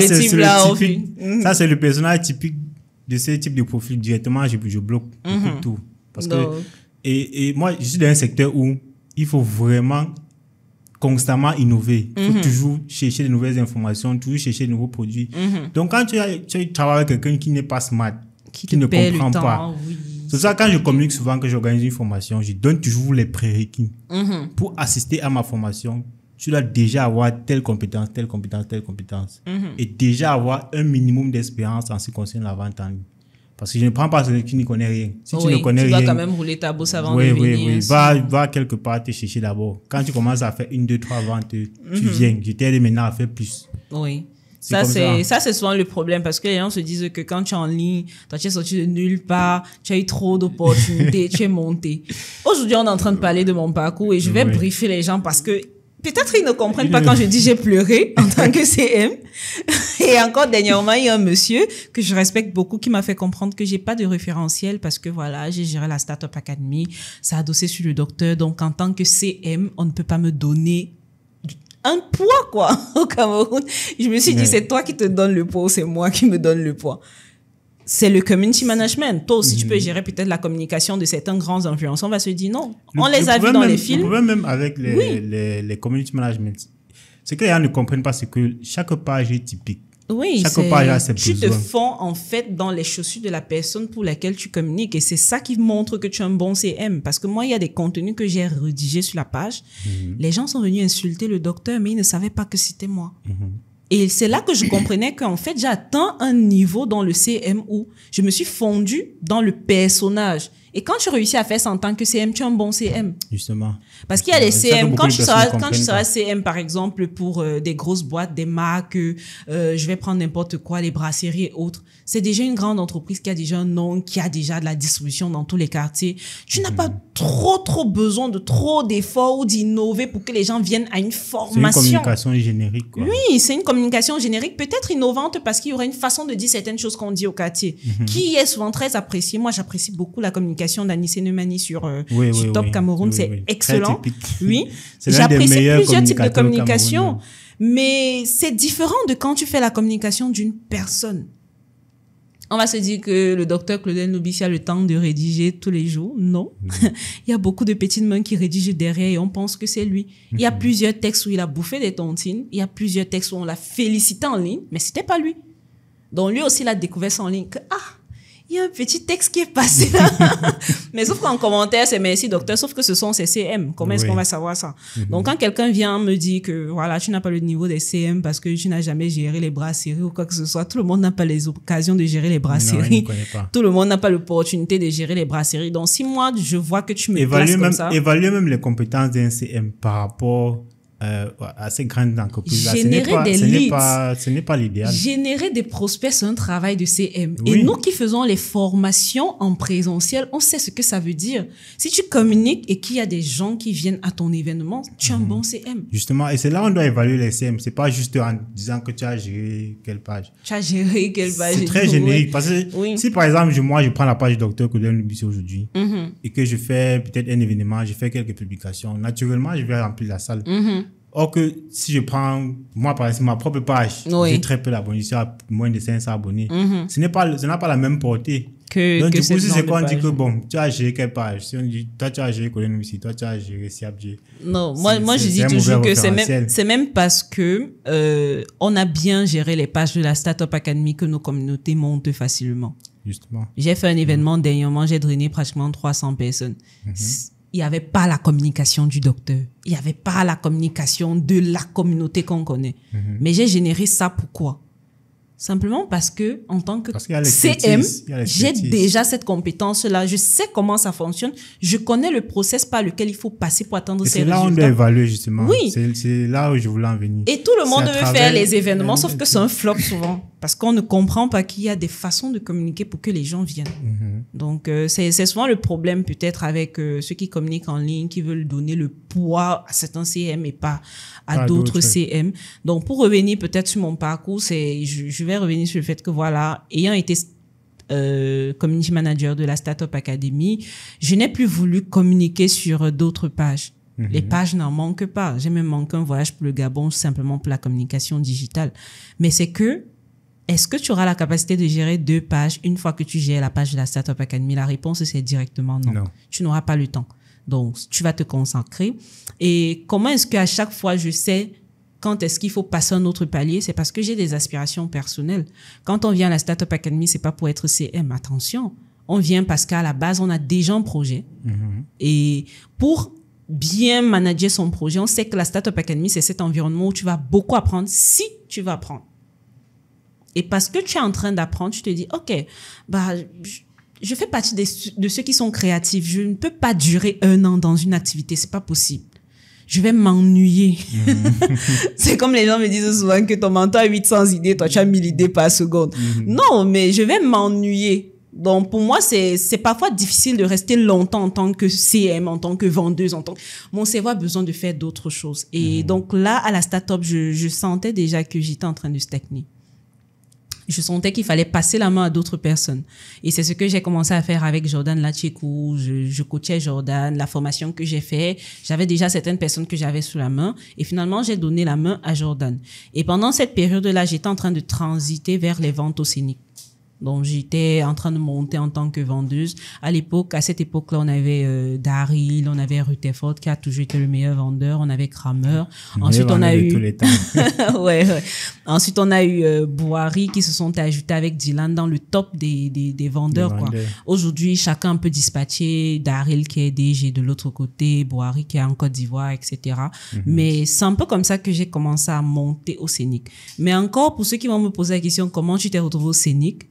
c'est le personnage typique de ce type de profil, directement, je bloque tout. Parce que, et moi, je suis dans un secteur où il faut vraiment constamment innover. Il faut toujours chercher de nouvelles informations, toujours chercher de nouveaux produits. Donc, quand tu travailles avec quelqu'un qui n'est pas smart, qui ne comprend pas, c'est ça, quand je communique souvent, que j'organise une formation, je donne toujours les prérequis. Pour assister à ma formation, tu dois déjà avoir telle compétence. Et déjà avoir un minimum d'expérience en ce qui concerne la vente en ligne. Parce que je ne prends pas celui qui ne connaît rien. Si tu ne connais rien, tu dois quand même rouler ta bourse avant de venir. Oui. Va quelque part te chercher d'abord. Quand tu commences à faire 1, 2, 3 ventes, tu viens. Je t'aide maintenant à faire plus. Oui. Ça, c'est souvent le problème parce que les gens se disent que quand tu es en ligne, toi, tu es sorti de nulle part, tu as eu trop d'opportunités, tu es monté. Aujourd'hui, on est en train de parler de mon parcours et je vais briefer les gens parce que peut-être ils ne comprennent pas quand je dis j'ai pleuré en tant que CM. Et encore dernièrement, il y a un monsieur que je respecte beaucoup qui m'a fait comprendre que j'ai pas de référentiel parce que voilà, j'ai géré la Startup Academy, ça a adossé sur le docteur. Donc, en tant que CM, on ne peut pas me donner un poids, quoi, au Cameroun. Je me suis dit, c'est toi qui te donnes le poids ou c'est moi qui me donne le poids. C'est le community management. Toi aussi, tu peux gérer peut-être la communication de certains grands influenceurs. On va se dire non. On les a vus dans les films. Le problème même avec les community management, c'est que les gens ne comprennent pas, c'est que chaque page est typique. Oui, chaque page a ses tu besoins. te fonds en fait dans les chaussures de la personne pour laquelle tu communiques et c'est ça qui montre que tu es un bon CM. Parce que moi, il y a des contenus que j'ai rédigés sur la page. Les gens sont venus insulter le docteur, mais ils ne savaient pas que c'était moi. Et c'est là que je comprenais qu'en fait, j'ai atteint un niveau dans le CM où je me suis fondue dans le personnage. Et quand tu réussis à faire ça en tant que CM, tu es un bon CM. Justement. Parce qu'il y a des CM, quand tu seras CM, par exemple, pour des grosses boîtes, des marques, je vais prendre n'importe quoi, les brasseries et autres, c'est déjà une grande entreprise qui a déjà un nom, qui a déjà de la distribution dans tous les quartiers. Tu n'as pas trop besoin de trop d'efforts ou d'innover pour que les gens viennent à une formation. C'est une communication générique, quoi. Oui, c'est une communication générique, peut-être innovante parce qu'il y aura une façon de dire certaines choses qu'on dit au quartier, qui est souvent très appréciée. Moi, j'apprécie beaucoup la communication d'Anissé Nemani sur Top Cameroun, c'est excellent. Oui, j'apprécie plusieurs types de communication, mais c'est différent de quand tu fais la communication d'une personne. On va se dire que le docteur Claudel Nobissi a le temps de rédiger tous les jours. Non. Il y a beaucoup de petites mains qui rédigent derrière et on pense que c'est lui. Il y a plusieurs textes où il a bouffé des tontines. Il y a plusieurs textes où on l'a félicité en ligne, mais c'était pas lui. Donc lui aussi, il a découvert ça en ligne que, il y a un petit texte qui est passé là. Mais sauf qu'en commentaire, c'est merci docteur, sauf que ce sont ces CM. Comment est-ce qu'on va savoir ça? Donc quand quelqu'un vient me dire que voilà, tu n'as pas le niveau des CM parce que tu n'as jamais géré les brasseries ou quoi que ce soit, tout le monde n'a pas les occasions de gérer les brasseries. Tout le monde n'a pas l'opportunité de gérer les brasseries. Donc si moi, je vois que tu me classes comme ça. Évaluer même les compétences d'un CM par rapport à ces grandes entreprises. Ce n'est pas l'idéal. Générer des prospects, c'est un travail de CM. Et nous qui faisons les formations en présentiel, on sait ce que ça veut dire. Si tu communiques et qu'il y a des gens qui viennent à ton événement, tu es un bon CM. Justement, et c'est là où on doit évaluer les CM. C'est pas juste en disant que tu as géré quelle page. C'est très générique. Parce que si par exemple, moi, je prends la page Docteur Claudel Nobissi aujourd'hui et que je fais peut-être un événement, je fais quelques publications, naturellement, je vais remplir la salle. Or que si je prends, moi par exemple, ma propre page, j'ai très peu d'abonnés, j'ai moins de 500 abonnés, ça n'a pas la même portée. Donc du coup, si c'est quand on dit que bon, tu as géré quelle page, si on dit, toi tu as géré Claudel Nobissi, toi tu as géré CAPG. Non, moi je dis toujours que c'est même parce que on a bien géré les pages de la Startup Academy que nos communautés montent facilement. Justement. J'ai fait un événement dernièrement, j'ai drainé pratiquement 300 personnes. Il n'y avait pas la communication du docteur. Il n'y avait pas la communication de la communauté qu'on connaît. Mais j'ai généré ça pourquoi? Simplement parce que, en tant que CM, j'ai déjà cette compétence-là. Je sais comment ça fonctionne. Je connais le process par lequel il faut passer pour atteindre ces résultats. C'est là où on doit évaluer, justement. Oui. C'est là où je voulais en venir. Et tout le monde veut faire les événements, sauf que c'est un flop souvent. Parce qu'on ne comprend pas qu'il y a des façons de communiquer pour que les gens viennent. Donc, c'est souvent le problème peut-être avec ceux qui communiquent en ligne, qui veulent donner le poids à certains CM et pas à d'autres CM. Donc, pour revenir peut-être sur mon parcours, je vais revenir sur le fait que voilà, ayant été community manager de la Startup Academy, je n'ai plus voulu communiquer sur d'autres pages. Les pages n'en manquent pas. J'ai même manqué un voyage pour le Gabon simplement pour la communication digitale. Mais c'est que, est-ce que tu auras la capacité de gérer 2 pages une fois que tu gères la page de la Startup Academy? La réponse, c'est directement non. Tu n'auras pas le temps. Donc, tu vas te consacrer. Et comment est-ce qu'à chaque fois, je sais quand est-ce qu'il faut passer un autre palier? C'est parce que j'ai des aspirations personnelles. Quand on vient à la Startup Academy, c'est pas pour être CM. Attention. On vient parce qu'à la base, on a déjà un projet. Et pour bien manager son projet, on sait que la Startup Academy, c'est cet environnement où tu vas beaucoup apprendre si tu vas apprendre. Et parce que tu es en train d'apprendre, tu te dis, OK, je fais partie de ceux qui sont créatifs. Je ne peux pas durer 1 an dans une activité. C'est pas possible. je vais m'ennuyer. C'est comme les gens me disent souvent que ton mentor a 800 idées, toi tu as 1000 idées par seconde. Non, mais je vais m'ennuyer. Donc, pour moi, c'est parfois difficile de rester longtemps en tant que CM, en tant que vendeuse, mon cerveau a besoin de faire d'autres choses. Et donc là, à la start-up, je sentais déjà que j'étais en train de stagner. Je sentais qu'il fallait passer la main à d'autres personnes. Et c'est ce que j'ai commencé à faire avec Jordan Lachekou. Je coachais Jordan, la formation que j'ai fait. J'avais déjà certaines personnes que j'avais sous la main. Et finalement, j'ai donné la main à Jordan. Et pendant cette période-là, j'étais en train de transiter vers les ventes au Scénic. Donc, j'étais en train de monter en tant que vendeuse. À cette époque-là, on avait Daryl, on avait Rutherford qui a toujours été le meilleur vendeur, on avait Kramer. Ensuite, on a eu... ouais. Ensuite, on a eu Bouhari qui se sont ajoutés avec Dylan dans le top des vendeurs, quoi. Aujourd'hui, chacun peut dispatcher. Daryl qui est DG de l'autre côté, Bouhari qui est en Côte d'Ivoire, etc. Mais c'est un peu comme ça que j'ai commencé à monter au Scénic. Mais encore, pour ceux qui vont me poser la question, comment tu t'es retrouvé au Scénic?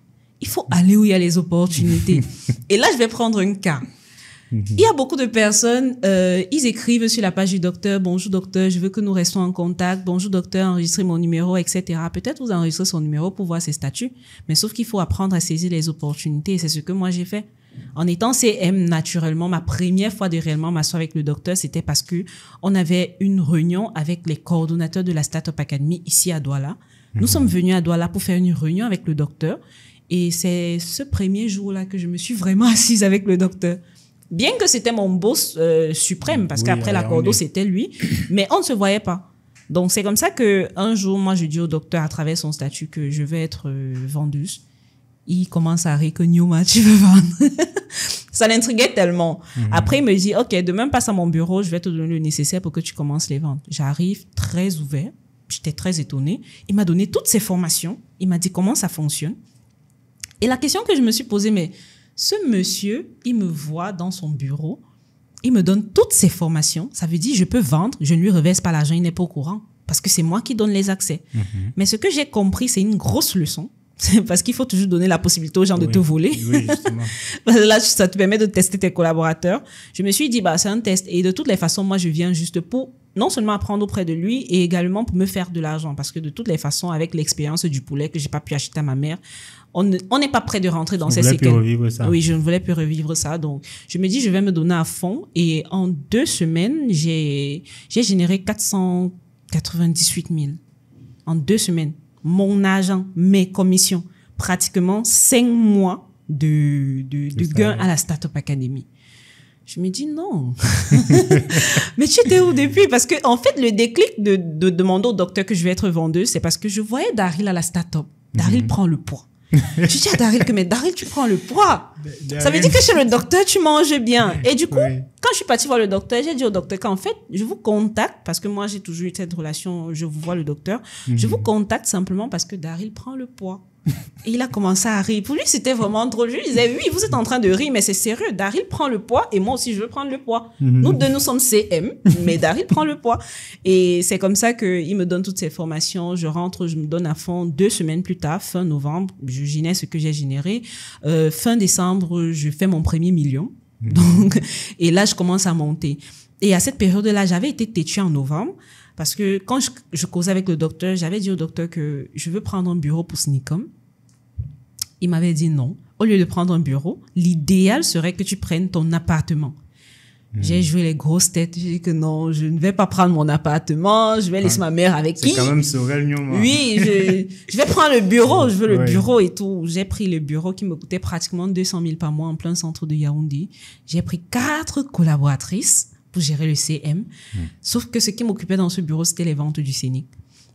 Il faut aller où il y a les opportunités. Et là, je vais prendre un cas. Il y a beaucoup de personnes, ils écrivent sur la page du docteur, « Bonjour docteur, je veux que nous restons en contact. Bonjour docteur, enregistrez mon numéro, etc. » Peut-être vous enregistrez son numéro pour voir ses statuts, mais sauf qu'il faut apprendre à saisir les opportunités. Et c'est ce que moi, j'ai fait. En étant CM, naturellement, ma première fois de réellement m'asseoir avec le docteur, c'était parce que on avait une réunion avec les coordonnateurs de la Startup Academy ici à Douala. Nous sommes venus à Douala pour faire une réunion avec le docteur. Et c'est ce premier jour-là que je me suis vraiment assise avec le docteur. Bien que c'était mon boss suprême, parce qu'après la cordo, c'était lui, mais on ne se voyait pas. Donc, c'est comme ça que un jour, moi, je dis au docteur, à travers son statut, que je vais être vendeuse. Il commence à rire que Nyoma, tu veux vendre. Ça l'intriguait tellement. Après, il me dit, OK, demain, passe à mon bureau, je vais te donner le nécessaire pour que tu commences les ventes. J'arrive très ouvert. J'étais très étonnée. Il m'a donné toutes ses formations. Il m'a dit comment ça fonctionne. Et la question que je me suis posée, mais ce monsieur, il me voit dans son bureau, il me donne toutes ses formations, ça veut dire je peux vendre, je ne lui reverse pas l'argent, il n'est pas au courant, parce que c'est moi qui donne les accès. Mais ce que j'ai compris, c'est une grosse leçon, parce qu'il faut toujours donner la possibilité aux gens de te voler. Oui, justement. Là, ça te permet de tester tes collaborateurs. Je me suis dit, c'est un test. Et de toutes les façons, moi, je viens juste pour non seulement apprendre auprès de lui, et également pour me faire de l'argent. Parce que de toutes les façons, avec l'expérience du poulet que j'ai pas pu acheter à ma mère, on n'est pas prêt de rentrer dans ces séquelles. Oui, je ne voulais plus revivre ça. Donc, je me dis, je vais me donner à fond. Et en 2 semaines, j'ai généré 498 000. En 2 semaines. Mon argent, mes commissions. Pratiquement 5 mois de gains à la Startup Academy. Je me dis non. Mais tu étais où depuis? Parce que, en fait, le déclic de demander au docteur que je vais être vendeuse, c'est parce que je voyais Daryl à la Startup. Daryl prend le poids. Je dis à Daryl mais Daryl, tu prends le poids. Ça veut dire que chez le docteur, tu manges bien. Et du coup, quand je suis partie voir le docteur, j'ai dit au docteur qu'en fait, je vous contacte, parce que moi, j'ai toujours eu cette relation, je vous vois le docteur, je vous contacte simplement parce que Daryl prend le poids. Et il a commencé à rire. Pour lui, c'était vraiment drôle. Je lui disais, oui, vous êtes en train de rire, mais c'est sérieux. Daryl prend le poids et moi aussi, je veux prendre le poids. Nous deux, nous sommes CM, mais Daryl prend le poids. Et c'est comme ça qu'il me donne toutes ces formations. Je rentre, je me donne à fond. 2 semaines plus tard, fin novembre, je génère ce que j'ai généré. Fin décembre, je fais mon premier million. Donc, et là, je commence à monter. Et à cette période-là, j'avais été têtue en novembre. Parce que quand je causais avec le docteur, j'avais dit au docteur que je veux prendre un bureau pour Sneakom. Il m'avait dit non. Au lieu de prendre un bureau, l'idéal serait que tu prennes ton appartement. J'ai joué les grosses têtes. J'ai dit que non, je ne vais pas prendre mon appartement. Je vais laisser ma mère avec qui. C'est quand même ce réunion. Oui, je vais prendre le bureau. Je veux le bureau et tout. J'ai pris le bureau qui me coûtait pratiquement 200 000 par mois en plein centre de Yaoundé. J'ai pris 4 collaboratrices pour gérer le CM. Sauf que ce qui m'occupait dans ce bureau, c'était les ventes du Scénic.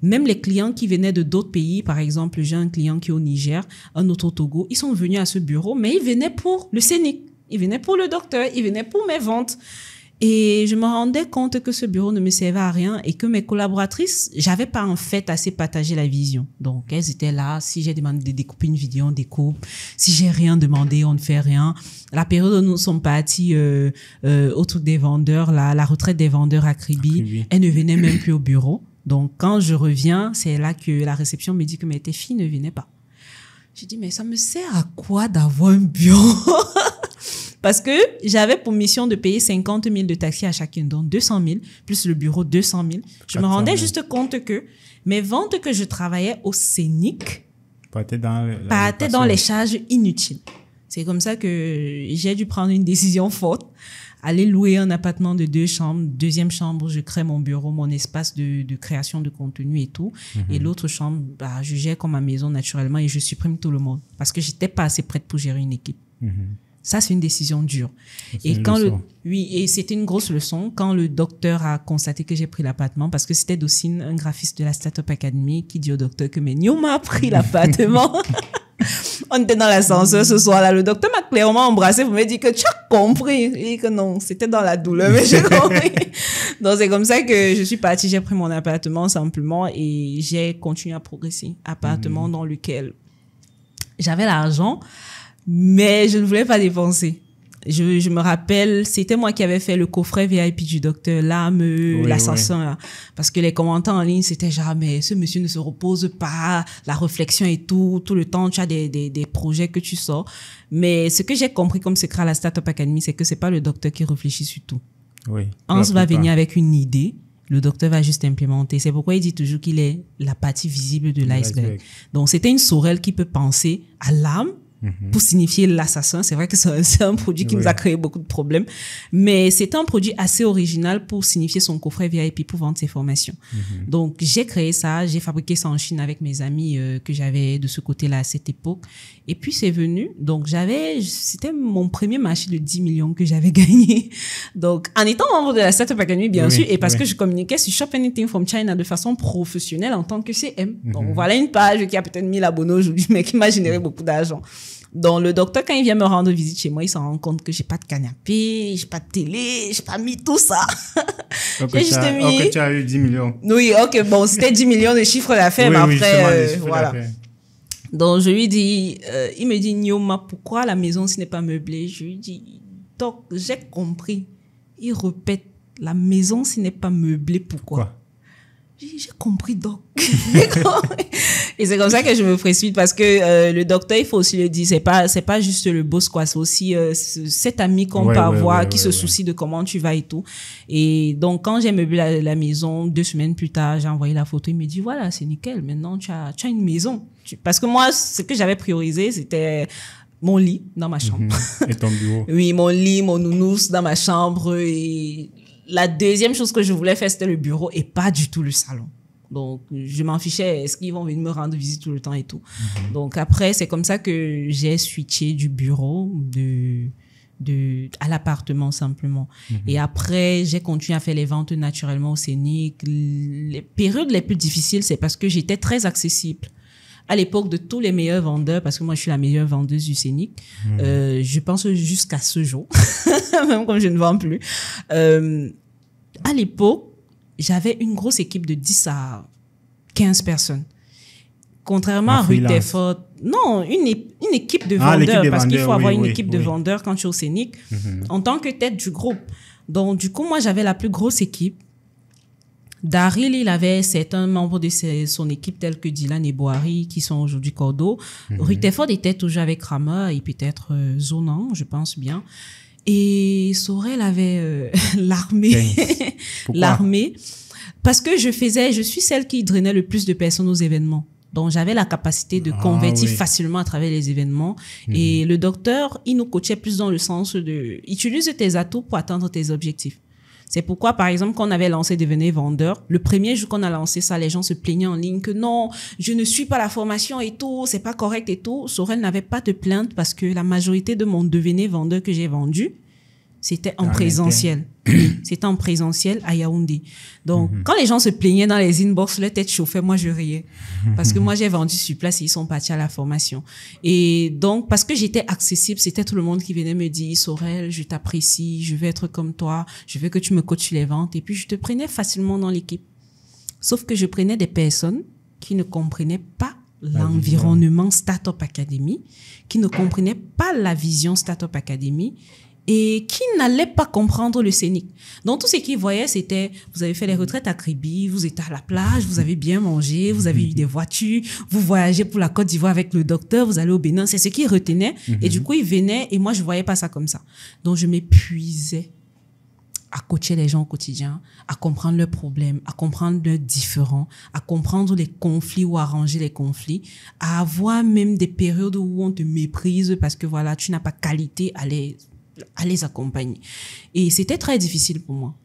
Même les clients qui venaient de d'autres pays, par exemple, j'ai un client qui est au Niger, un autre au Togo, ils sont venus à ce bureau, mais ils venaient pour le Scénic. Ils venaient pour le docteur, ils venaient pour mes ventes. Et je me rendais compte que ce bureau ne me servait à rien et que mes collaboratrices, j'avais pas en fait assez partagé la vision. Donc, elles étaient là. Si j'ai demandé de découper une vidéo, on découpe. Si j'ai rien demandé, on ne fait rien. La période où nous sommes partis au truc des vendeurs, la retraite des vendeurs à Kribi, elles ne venaient même plus au bureau. Donc, quand je reviens, c'est là que la réception me dit que tes filles ne venaient pas. J'ai dit, mais ça me sert à quoi d'avoir un bureau? Parce que j'avais pour mission de payer 50 000 de taxis à chacun, donc 200 000, plus le bureau 200 000. Je me rendais juste compte que mes ventes que je travaillais au Scénic partaient dans les charges inutiles. C'est comme ça que j'ai dû prendre une décision forte, aller louer un appartement de 2 chambres. Deuxième chambre, je crée mon bureau, mon espace de création de contenu et tout. Et l'autre chambre, je gère comme ma maison naturellement et je supprime tout le monde parce que j'étais pas assez prête pour gérer une équipe. Ça, c'est une décision dure. Et c'était une grosse leçon quand le docteur a constaté que j'ai pris l'appartement, parce que c'était Docine, un graphiste de la Startup Academy, qui dit au docteur que Nyoma a pris l'appartement. On était dans l'ascenseur ce soir-là. Le docteur m'a clairement embrassé pour me dire que tu as compris. Et que non, c'était dans la douleur, mais j'ai compris. Donc, c'est comme ça que je suis partie. J'ai pris mon appartement simplement et j'ai continué à progresser. Appartement dans lequel j'avais l'argent, mais je ne voulais pas dépenser. Je me rappelle, c'était moi qui avais fait le coffret VIP du docteur, l'assassin, là. Parce que les commentaires en ligne, c'était genre, mais ce monsieur ne se repose pas, la réflexion et tout le temps, tu as des projets que tu sors. Mais ce que j'ai compris comme secret à la Startup Academy, c'est que c'est pas le docteur qui réfléchit sur tout. Hans va venir avec une idée, le docteur va juste implémenter. C'est pourquoi il dit toujours qu'il est la partie visible de l'iceberg. Donc, c'était une Sorel qui peut penser à l'âme, pour signifier l'assassin. C'est vrai que c'est un produit qui nous a créé beaucoup de problèmes, mais c'est un produit assez original pour signifier son coffret VIP pour vendre ses formations. Donc, j'ai créé ça, j'ai fabriqué ça en Chine avec mes amis que j'avais de ce côté-là à cette époque. Et puis, c'est venu. Donc, c'était mon premier marché de 10 millions que j'avais gagné. Donc, en étant membre de la Startup Academy, bien sûr, et parce que je communiquais sur Shop Anything from China de façon professionnelle en tant que CM. Donc, voilà une page qui a peut-être 1000 abonnés aujourd'hui, mais qui m'a généré beaucoup d'argent. Donc, le docteur, quand il vient me rendre visite chez moi, il s'en rend compte que j'ai pas de canapé, j'ai pas de télé, j'ai pas mis tout ça. Ok, tu as eu 10 millions. Oui, ok, bon, c'était 10 millions de chiffre d'affaires, mais après, voilà. Donc, je lui dis, il me dit, Nyoma, pourquoi la maison, ce n'est pas meublée? Je lui dis, doc, j'ai compris. Il répète, la maison, ce n'est pas meublé, pourquoi? J'ai compris, doc. Et c'est comme ça que je me précipite parce que le docteur, il faut aussi le dire, c'est pas juste le boss, quoi. C'est aussi cet ami qu'on peut avoir qui se soucie de comment tu vas et tout. Et donc, quand j'ai meublé la maison, 2 semaines plus tard, j'ai envoyé la photo. Il me dit, voilà, c'est nickel. Maintenant, tu as une maison. Parce que moi, ce que j'avais priorisé, c'était mon lit dans ma chambre. Et ton bureau. Oui, mon lit, mon nounous dans ma chambre. Et la deuxième chose que je voulais faire, c'était le bureau et pas du tout le salon. Donc, je m'en fichais. Est-ce qu'ils vont venir me rendre visite tout le temps et tout? Donc, après, c'est comme ça que j'ai switché du bureau à l'appartement simplement. Et après, j'ai continué à faire les ventes naturellement au Scénic. Les périodes les plus difficiles, c'est parce que j'étais très accessible. À l'époque de tous les meilleurs vendeurs, parce que moi, je suis la meilleure vendeuse du Scénic, je pense jusqu'à ce jour, même comme je ne vends plus. À l'époque, j'avais une grosse équipe de 10 à 15 personnes. Contrairement à Rue Tefford, non, une équipe de vendeurs, parce qu'il faut avoir une équipe de vendeurs quand tu es au Scénic, en tant que tête du groupe. Donc, du coup, moi, j'avais la plus grosse équipe. Daryl, il avait certains membres de son équipe tels que Dylan et Boari qui sont aujourd'hui Cordo. Rue Tefford était toujours avec Rama et peut-être Zonan, je pense bien. Et Sorel avait l'armée. L'armée. Parce que je suis celle qui drainait le plus de personnes aux événements. Donc, j'avais la capacité de convertir facilement à travers les événements. Et le docteur, il nous coachait plus dans le sens de utilise tes atouts pour atteindre tes objectifs. C'est pourquoi, par exemple, quand on avait lancé Devenez vendeur, le premier jour qu'on a lancé ça, les gens se plaignaient en ligne que non, je ne suis pas la formation et tout, c'est pas correct et tout. Sorel n'avait pas de plainte parce que la majorité de mon Devenez vendeur que j'ai vendu, c'était en présentiel. C'était en présentiel à Yaoundé. Donc, quand les gens se plaignaient dans les inbox, leur tête chauffait, moi, je riais. Parce que moi, j'ai vendu sur place et ils sont partis à la formation. Et donc, parce que j'étais accessible, c'était tout le monde qui venait me dire, Sorel, je t'apprécie, je veux être comme toi, je veux que tu me coaches sur les ventes. Et puis, je te prenais facilement dans l'équipe. Sauf que je prenais des personnes qui ne comprenaient pas l'environnement Startup Academy, qui ne comprenaient pas la vision Startup Academy. et qui n'allait pas comprendre le scénic. Donc, tout ce qu'ils voyaient, c'était, vous avez fait les retraites à Kribi, vous étiez à la plage, vous avez bien mangé, vous avez eu des voitures, vous voyagez pour la Côte d'Ivoire avec le docteur, vous allez au Bénin. C'est ce qu'ils retenaient. Et du coup, ils venaient et moi, je voyais pas ça comme ça. Donc, je m'épuisais à coacher les gens au quotidien, à comprendre leurs problèmes, à comprendre leurs différends, à comprendre les conflits ou arranger les conflits, à avoir même des périodes où on te méprise parce que voilà, tu n'as pas qualité à les accompagner. Et c'était très difficile pour moi.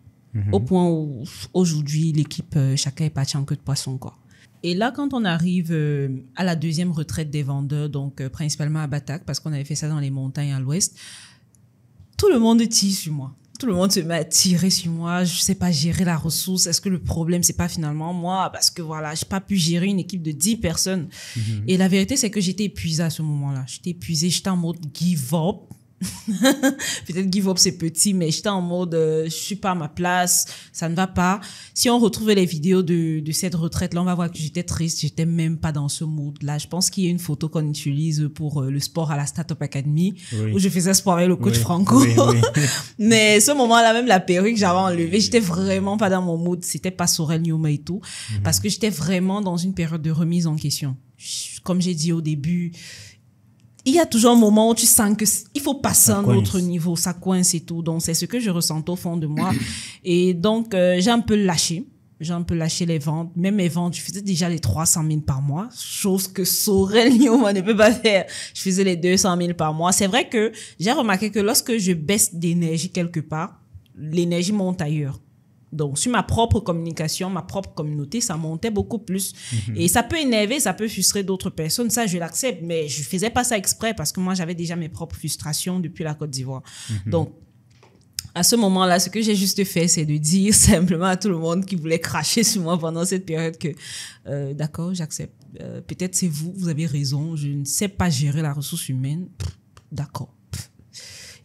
Au point où aujourd'hui, l'équipe, chacun est parti en queue de poisson, quoi. Et là, quand on arrive à la deuxième retraite des vendeurs, donc principalement à Batak, parce qu'on avait fait ça dans les montagnes à l'ouest, tout le monde tire sur moi. Tout le monde se met à tirer sur moi. Je sais pas gérer la ressource. Est-ce que le problème, c'est pas finalement moi? Parce que voilà, j'ai pas pu gérer une équipe de 10 personnes. Et la vérité, c'est que j'étais épuisée à ce moment-là. J'étais épuisée. J'étais en mode give up. Peut-être give up c'est petit, mais j'étais en mode je suis pas à ma place, ça ne va pas. Si on retrouve les vidéos de cette retraite là, on va voir que j'étais triste, j'étais même pas dans ce mood là. Je pense qu'il y a une photo qu'on utilise pour le sport à la Startup Academy, où je faisais sport avec le coach Franco. Mais ce moment là, même la perruque j'avais enlevée, j'étais vraiment pas dans mon mood, c'était pas Sorel Nyoma et tout, parce que j'étais vraiment dans une période de remise en question. Comme j'ai dit au début, il y a toujours un moment où tu sens que il faut passer à un autre niveau, ça coince et tout. Donc, c'est ce que je ressentais au fond de moi. Et donc, j'ai un peu lâché. J'ai un peu lâché les ventes. Même mes ventes, je faisais déjà les 300 000 par mois, chose que Sorel Nyoma ne peut pas faire. Je faisais les 200 000 par mois. C'est vrai que j'ai remarqué que lorsque je baisse d'énergie quelque part, l'énergie monte ailleurs. Donc, sur ma propre communication, ma propre communauté, ça montait beaucoup plus. Et ça peut énerver, ça peut frustrer d'autres personnes. Ça, je l'accepte. Mais je faisais pas ça exprès parce que moi, j'avais déjà mes propres frustrations depuis la Côte d'Ivoire. Donc, à ce moment-là, ce que j'ai juste fait, c'est de dire simplement à tout le monde qui voulait cracher sur moi pendant cette période que, d'accord, j'accepte. Peut-être c'est vous, vous avez raison. Je ne sais pas gérer la ressource humaine. D'accord.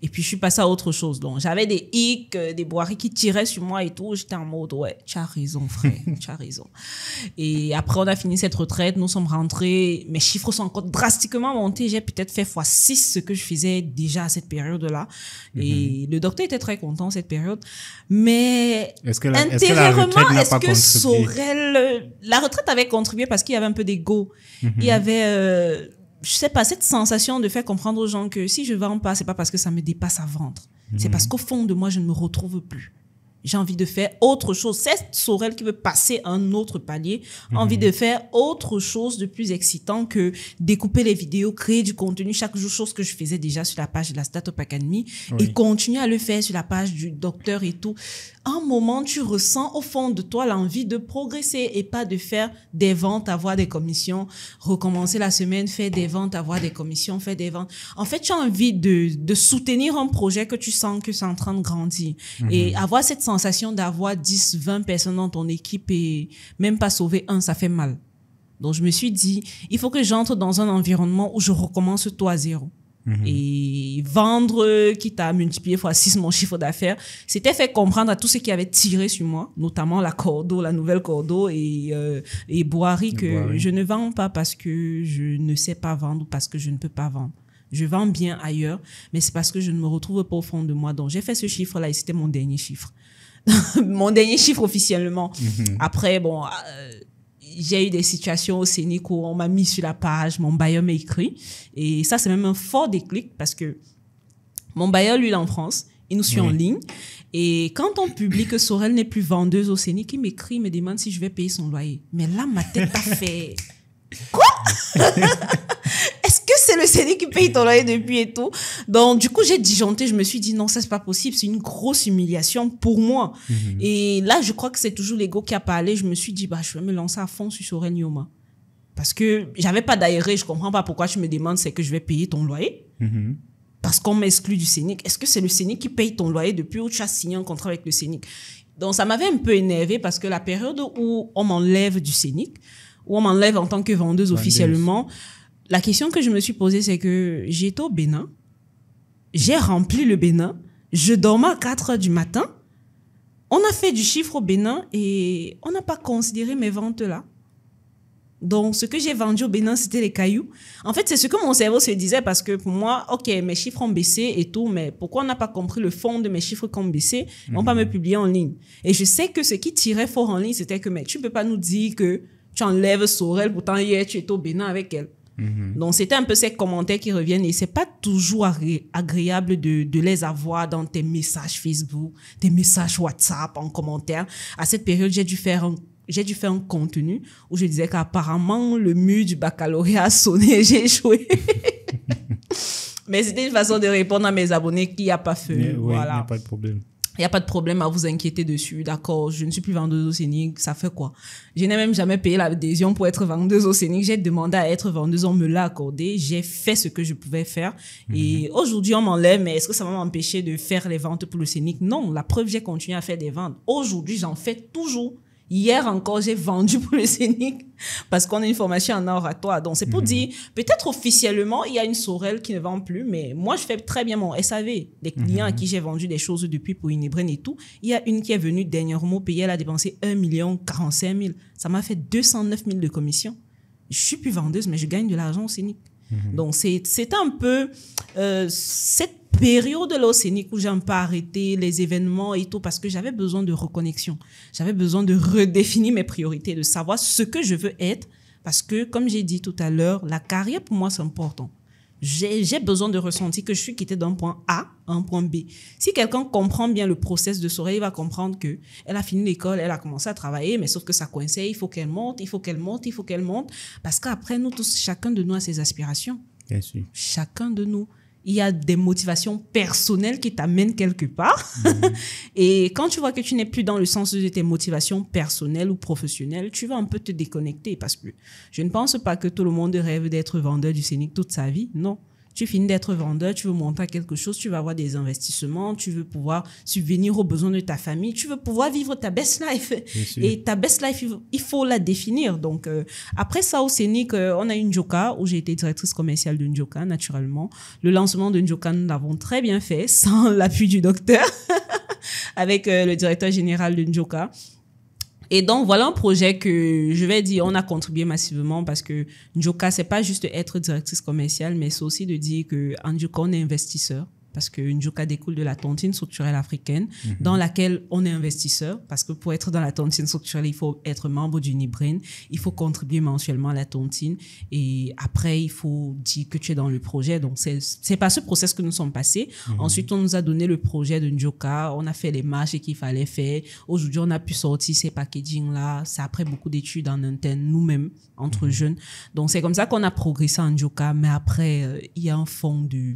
Et puis, je suis passée à autre chose. Donc, j'avais des hicks, des boiries qui tiraient sur moi et tout. J'étais en mode, ouais, tu as raison, frère, tu as raison. Et après, on a fini cette retraite. Nous sommes rentrés. Mes chiffres sont encore drastiquement montés. J'ai peut-être fait x6 ce que je faisais déjà à cette période-là. Et le docteur était très content cette période. Mais intérieurement, est-ce que Sorel... La retraite avait contribué parce qu'il y avait un peu d'ego. Il y avait... je sais pas, cette sensation de faire comprendre aux gens que si je vends pas, c'est pas parce que ça me dépasse à vendre. C'est parce qu'au fond de moi, je ne me retrouve plus. J'ai envie de faire autre chose. C'est Sorel qui veut passer un autre palier. Envie de faire autre chose de plus excitant que découper les vidéos, créer du contenu chaque jour, chose que je faisais déjà sur la page de la Startup Academy, et continuer à le faire sur la page du docteur et tout. À un moment, tu ressens au fond de toi l'envie de progresser et pas de faire des ventes, avoir des commissions, recommencer la semaine, faire des ventes, avoir des commissions, faire des ventes. En fait, tu as envie de soutenir un projet que tu sens que c'est en train de grandir. Et avoir cette sensation d'avoir 10, 20 personnes dans ton équipe et même pas sauver un, ça fait mal. Donc, je me suis dit, il faut que j'entre dans un environnement où je recommence tout à zéro. Et vendre, quitte à multiplier x6 mon chiffre d'affaires, c'était fait comprendre à tous ceux qui avaient tiré sur moi, notamment la Cordo, la nouvelle Cordo et Boari, que je ne vends pas parce que je ne sais pas vendre ou parce que je ne peux pas vendre. Je vends bien ailleurs, mais c'est parce que je ne me retrouve pas au fond de moi. Donc, j'ai fait ce chiffre-là et c'était mon dernier chiffre. Mon dernier chiffre officiellement. Après, bon... j'ai eu des situations au Scénic où on m'a mis sur la page, mon bailleur m'a écrit. Et ça, c'est même un fort déclic parce que mon bailleur, lui, il est en France. Il nous suit en ligne. Et quand on publie que Sorel n'est plus vendeuse au Scénic, il m'écrit, il me demande si je vais payer son loyer. Mais là, ma tête a fait... Quoi? Est-ce que c'est le Scénic qui paye ton loyer depuis et tout? Donc, du coup, j'ai disjoncté. Je me suis dit, non, ça, c'est pas possible. C'est une grosse humiliation pour moi. Et là, je crois que c'est toujours l'ego qui a parlé. Je me suis dit, bah, je vais me lancer à fond sur Sorel Nyoma. Parce que j'avais pas d'aéré. Je comprends pas pourquoi tu me demandes, c'est que je vais payer ton loyer. Parce qu'on m'exclut du Scénic. Est-ce que c'est le Scénic qui paye ton loyer depuis où tu as signé un contrat avec le Scénic? Donc, ça m'avait un peu énervé parce que la période où on m'enlève du Scénic, où on m'enlève en tant que vendeuse officiellement, la question que je me suis posée, c'est que j'étais au Bénin, j'ai rempli le Bénin, je dormais à 4 heures du matin, on a fait du chiffre au Bénin et on n'a pas considéré mes ventes là. Donc, ce que j'ai vendu au Bénin, c'était les cailloux. En fait, c'est ce que mon cerveau se disait parce que pour moi, OK, mes chiffres ont baissé et tout, mais pourquoi on n'a pas compris le fond de mes chiffres qui ont baissé? Ils n'ont pas me publier en ligne. Et je sais que ce qui tirait fort en ligne, c'était que, mais tu peux pas nous dire que tu enlèves Sorel, pourtant hier, tu étais au Bénin avec elle. Donc, c'était un peu ces commentaires qui reviennent et c'est pas toujours agréable de les avoir dans tes messages Facebook, tes messages WhatsApp en commentaire. À cette période, j'ai dû faire un contenu où je disais qu'apparemment, le mur du baccalauréat a sonné et j'ai échoué. Mais c'était une façon de répondre à mes abonnés qui n'y a pas fait. Oui, voilà. Il n'y a pas de problème. Il n'y a pas de problème à vous inquiéter dessus. D'accord, je ne suis plus vendeuse au Scénic. Ça fait quoi? Je n'ai même jamais payé l'adhésion pour être vendeuse au Scénic. J'ai demandé à être vendeuse, on me l'a accordé. J'ai fait ce que je pouvais faire. Et aujourd'hui, on m'enlève, mais est-ce que ça va m'empêcher de faire les ventes pour le Scénic? Non, la preuve, j'ai continué à faire des ventes. Aujourd'hui, j'en fais toujours. Hier encore, j'ai vendu pour le Scénic parce qu'on a une formation en oratoire. Donc, c'est pour dire, peut-être officiellement, il y a une Sorel qui ne vend plus, mais moi, je fais très bien mon SAV. Les clients à qui j'ai vendu des choses depuis pour Unibrain et tout, il y a une qui est venue dernièrement payer, elle a dépensé 1,45 $. Ça m'a fait 209 000 de commission. Je suis plus vendeuse, mais je gagne de l'argent au Scénic. Donc, c'est un peu cette période-là au Scénic où j'ai un peu arrêté les événements et tout parce que j'avais besoin de reconnexion. J'avais besoin de redéfinir mes priorités, de savoir ce que je veux être parce que, comme j'ai dit tout à l'heure, la carrière, pour moi, c'est important. J'ai besoin de ressentir que je suis quittée d'un point A à un point B. Si quelqu'un comprend bien le process de Sorel, il va comprendre que elle a fini l'école, elle a commencé à travailler, mais sauf que ça coinçait, il faut qu'elle monte, parce qu'après, nous tous, chacun de nous a ses aspirations. Bien sûr. Chacun de nous. Il y a des motivations personnelles qui t'amènent quelque part. Et quand tu vois que tu n'es plus dans le sens de tes motivations personnelles ou professionnelles, tu vas un peu te déconnecter parce que je ne pense pas que tout le monde rêve d'être vendeur du Scénic toute sa vie. Non. Tu finis d'être vendeur, tu veux monter à quelque chose, tu vas avoir des investissements, tu veux pouvoir subvenir aux besoins de ta famille, tu veux pouvoir vivre ta best life. Et ta best life, il faut la définir. Donc, après ça, au Scénic, on a une Njoka où j'ai été directrice commerciale de Njoka, naturellement. Le lancement de Njoka, nous l'avons très bien fait, sans l'appui du docteur, avec le directeur général de Njoka. Et donc, voilà un projet que je vais dire, on a contribué massivement parce que Njoka, c'est pas juste être directrice commerciale, mais c'est aussi de dire que en Njoka, on est investisseur. Parce que Njoka découle de la tontine structurelle africaine, dans laquelle on est investisseur. Parce que pour être dans la tontine structurelle, il faut être membre du Unibrain. Il faut contribuer mensuellement à la tontine. Et après, il faut dire que tu es dans le projet. Donc, c'est par ce process que nous sommes passés. Ensuite, on nous a donné le projet de Njoka. On a fait les marches qu'il fallait faire. Aujourd'hui, on a pu sortir ces packaging-là. C'est après beaucoup d'études en interne, nous-mêmes, entre jeunes. Donc, c'est comme ça qu'on a progressé en Njoka. Mais après, il y a un fond de...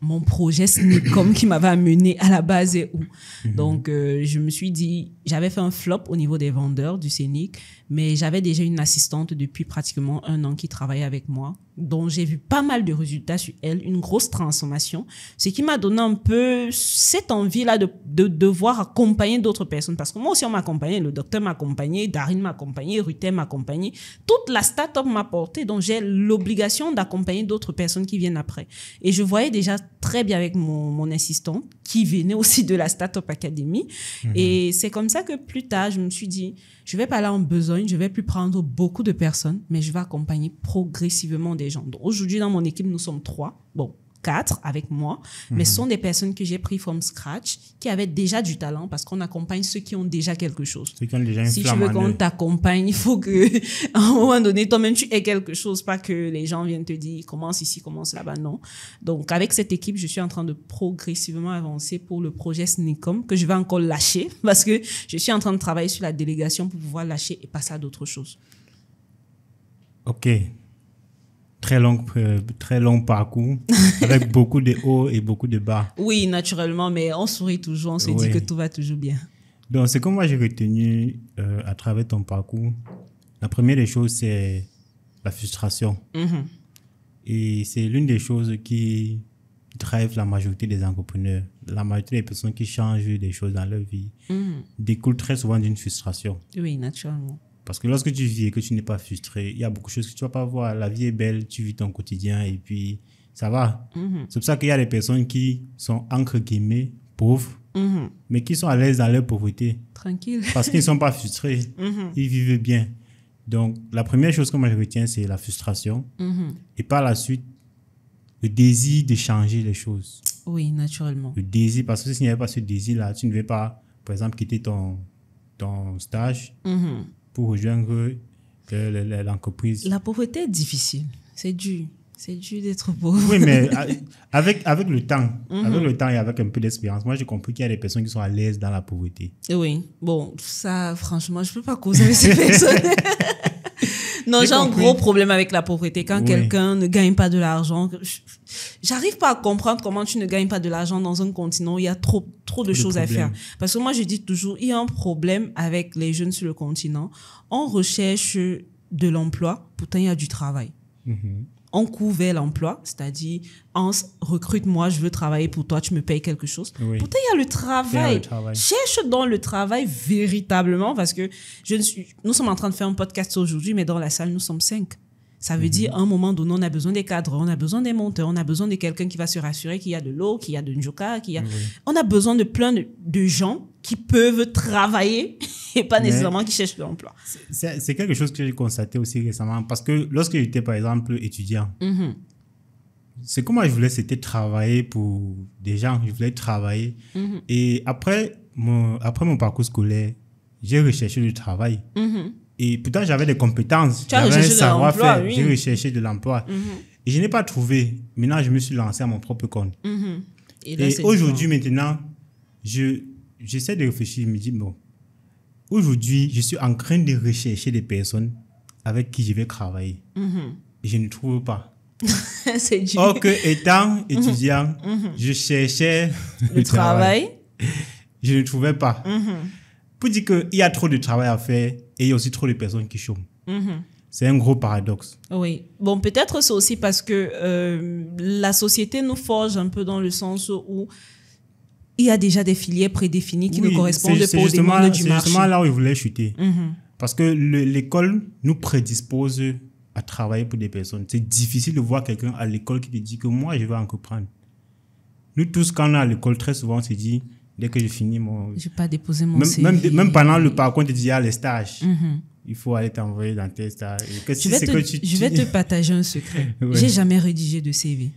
mon projet Snicom qui m'avait amené à la base et où. Donc, je me suis dit, j'avais fait un flop au niveau des vendeurs du Scénic, mais j'avais déjà une assistante depuis pratiquement 1 an qui travaillait avec moi, dont j'ai vu pas mal de résultats sur elle, une grosse transformation, ce qui m'a donné un peu cette envie-là de devoir accompagner d'autres personnes. Parce que moi aussi, on m'a accompagné, le docteur m'a accompagné, Darine m'a accompagné, Ruthé m'a accompagné, toute la start-up m'a porté, donc j'ai l'obligation d'accompagner d'autres personnes qui viennent après. Et je voyais déjà très bien avec mon assistante, qui venait aussi de la Startup Academy. Et c'est comme ça que plus tard, je me suis dit, je vais pas aller en besogne, je vais plus prendre beaucoup de personnes, mais je vais accompagner progressivement des gens. Donc aujourd'hui, dans mon équipe, nous sommes 3. Bon, 4 avec moi, mais ce sont des personnes que j'ai pris from scratch, qui avaient déjà du talent, parce qu'on accompagne ceux qui ont déjà quelque chose. Ceux qui ont déjà une si tu veux qu'on t'accompagne, il faut que, à un moment donné, toi-même, tu aies quelque chose, pas que les gens viennent te dire, commence ici, commence là-bas, non. Donc, avec cette équipe, je suis en train de progressivement avancer pour le projet Snicom, que je vais encore lâcher, parce que je suis en train de travailler sur la délégation pour pouvoir lâcher et passer à d'autres choses. Ok. Très long parcours, avec beaucoup de hauts et beaucoup de bas. Oui, naturellement, mais on sourit toujours, on se dit que tout va toujours bien. Donc, ce que moi j'ai retenu à travers ton parcours, la première des choses, c'est la frustration. Et c'est l'une des choses qui drive la majorité des entrepreneurs. La majorité des personnes qui changent des choses dans leur vie découlent très souvent d'une frustration. Oui, naturellement. Parce que lorsque tu vis et que tu n'es pas frustré, il y a beaucoup de choses que tu ne vas pas voir. La vie est belle, tu vis ton quotidien et puis ça va. C'est pour ça qu'il y a des personnes qui sont, entre guillemets, pauvres, mais qui sont à l'aise dans leur pauvreté. Tranquille. Parce qu'ils ne sont pas frustrés. Ils vivent bien. Donc, la première chose que moi je retiens, c'est la frustration. Et par la suite, le désir de changer les choses. Oui, naturellement. Le désir, parce que s'il n'y avait pas ce désir-là, tu ne vais pas, par exemple, quitter ton stage pour rejoindre l'entreprise. La pauvreté est difficile. C'est dur. C'est dur d'être pauvre. Oui, mais avec le temps, avec le temps et avec un peu d'expérience, moi j'ai compris qu'il y a des personnes qui sont à l'aise dans la pauvreté. Oui, bon, ça, franchement, je peux pas causer avec ces personnes. Non, j'ai un gros problème avec la pauvreté. Quand quelqu'un ne gagne pas de l'argent, j'arrive pas à comprendre comment tu ne gagnes pas de l'argent dans un continent où il y a trop de choses à faire. Parce que moi, je dis toujours, il y a un problème avec les jeunes sur le continent. On recherche de l'emploi, pourtant il y a du travail. On court vers l'emploi, c'est-à-dire, recrute-moi, je veux travailler pour toi, tu me payes quelque chose. Oui. Pourtant, il y a le travail. Cherche dans le travail véritablement, parce que nous sommes en train de faire un podcast aujourd'hui, mais dans la salle, nous sommes 5. Ça veut dire, à un moment donné, on a besoin des cadres, on a besoin des monteurs, on a besoin de quelqu'un qui va se rassurer qu'il y a de l'eau, qu'il y a de njoka, on a besoin de plein de gens qui peuvent travailler et pas nécessairement qui cherchent de l'emploi. C'est quelque chose que j'ai constaté aussi récemment, parce que lorsque j'étais, par exemple, étudiant, ce que moi je voulais, c'était travailler pour des gens, je voulais travailler. Et après mon parcours scolaire, j'ai recherché du travail. Et pourtant, j'avais des compétences, j'avais un savoir-faire, j'ai recherché de l'emploi. Et je n'ai pas trouvé. Maintenant, je me suis lancé à mon propre compte. Et aujourd'hui, maintenant, j'essaie de réfléchir, je me dis, bon, aujourd'hui, je suis en train de rechercher des personnes avec qui je vais travailler. Et je ne trouve pas. C'est dur. Or que, étant étudiant, je cherchais le travail. Je ne trouvais pas. Pour dire qu'il y a trop de travail à faire et il y a aussi trop de personnes qui chôment. C'est un gros paradoxe. Oui. Bon, peut-être c'est aussi parce que la société nous forge un peu dans le sens où il y a déjà des filières prédéfinies qui ne correspondent pas aux demandes du marché. C'est justement là où je voulais chuter. Parce que l'école nous prédispose à travailler pour des personnes. C'est difficile de voir quelqu'un à l'école qui te dit que moi, je vais entreprendre. Nous tous, quand on est à l'école, très souvent, on se dit, dès que je finis mon... Je vais pas déposer mon CV. Même pendant le parcours, on te dit, il y a les stages. Il faut aller t'envoyer dans tes stages. Je vais te partager un secret. J'ai jamais rédigé de CV.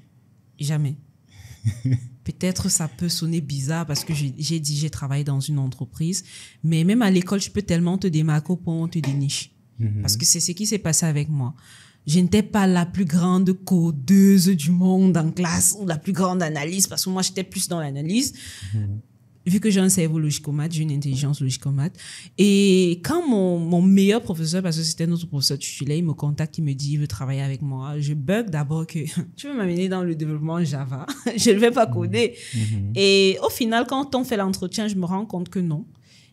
Jamais. Peut-être ça peut sonner bizarre parce que j'ai dit j'ai travaillé dans une entreprise, mais même à l'école, je peux tellement te démarquer au point où on te déniche. Parce que c'est ce qui s'est passé avec moi. Je n'étais pas la plus grande codeuse du monde en classe ou la plus grande analyste parce que moi, j'étais plus dans l'analyse. Vu que j'ai un cerveau logicomate, j'ai une intelligence logicomate. Et quand mon meilleur professeur, parce que c'était notre professeur titulaire, il me contacte, il me dit, il veut travailler avec moi. Je bug d'abord que tu veux m'amener dans le développement Java. Je ne vais pas coder. Et au final, quand on fait l'entretien, je me rends compte que non.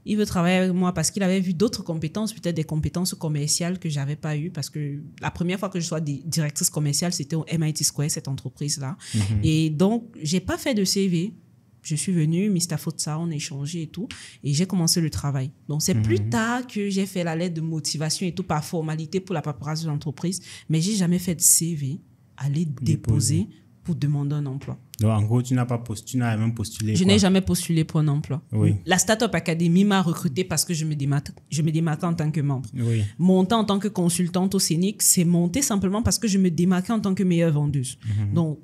Il veut travailler avec moi parce qu'il avait vu d'autres compétences, peut-être des compétences commerciales que j'avais pas eues parce que la première fois que je sois directrice commerciale, c'était au MIT Square, cette entreprise-là. Et donc, j'ai pas fait de CV. Je suis venue, Mr. Fotsa, on a échangé et tout, et j'ai commencé le travail. Donc, c'est plus tard que j'ai fait la lettre de motivation et tout par formalité pour la paperasse de l'entreprise, mais j'ai jamais fait de CV, aller déposer pour demander un emploi. Donc, en gros, tu n'as même postulé. Je n'ai jamais postulé pour un emploi. Oui. La Startup Academy m'a recruté parce que je me démarquais en tant que membre. Oui. Monter en tant que consultante au Scénic, c'est monter simplement parce que je me démarquais en tant que meilleure vendeuse. Donc,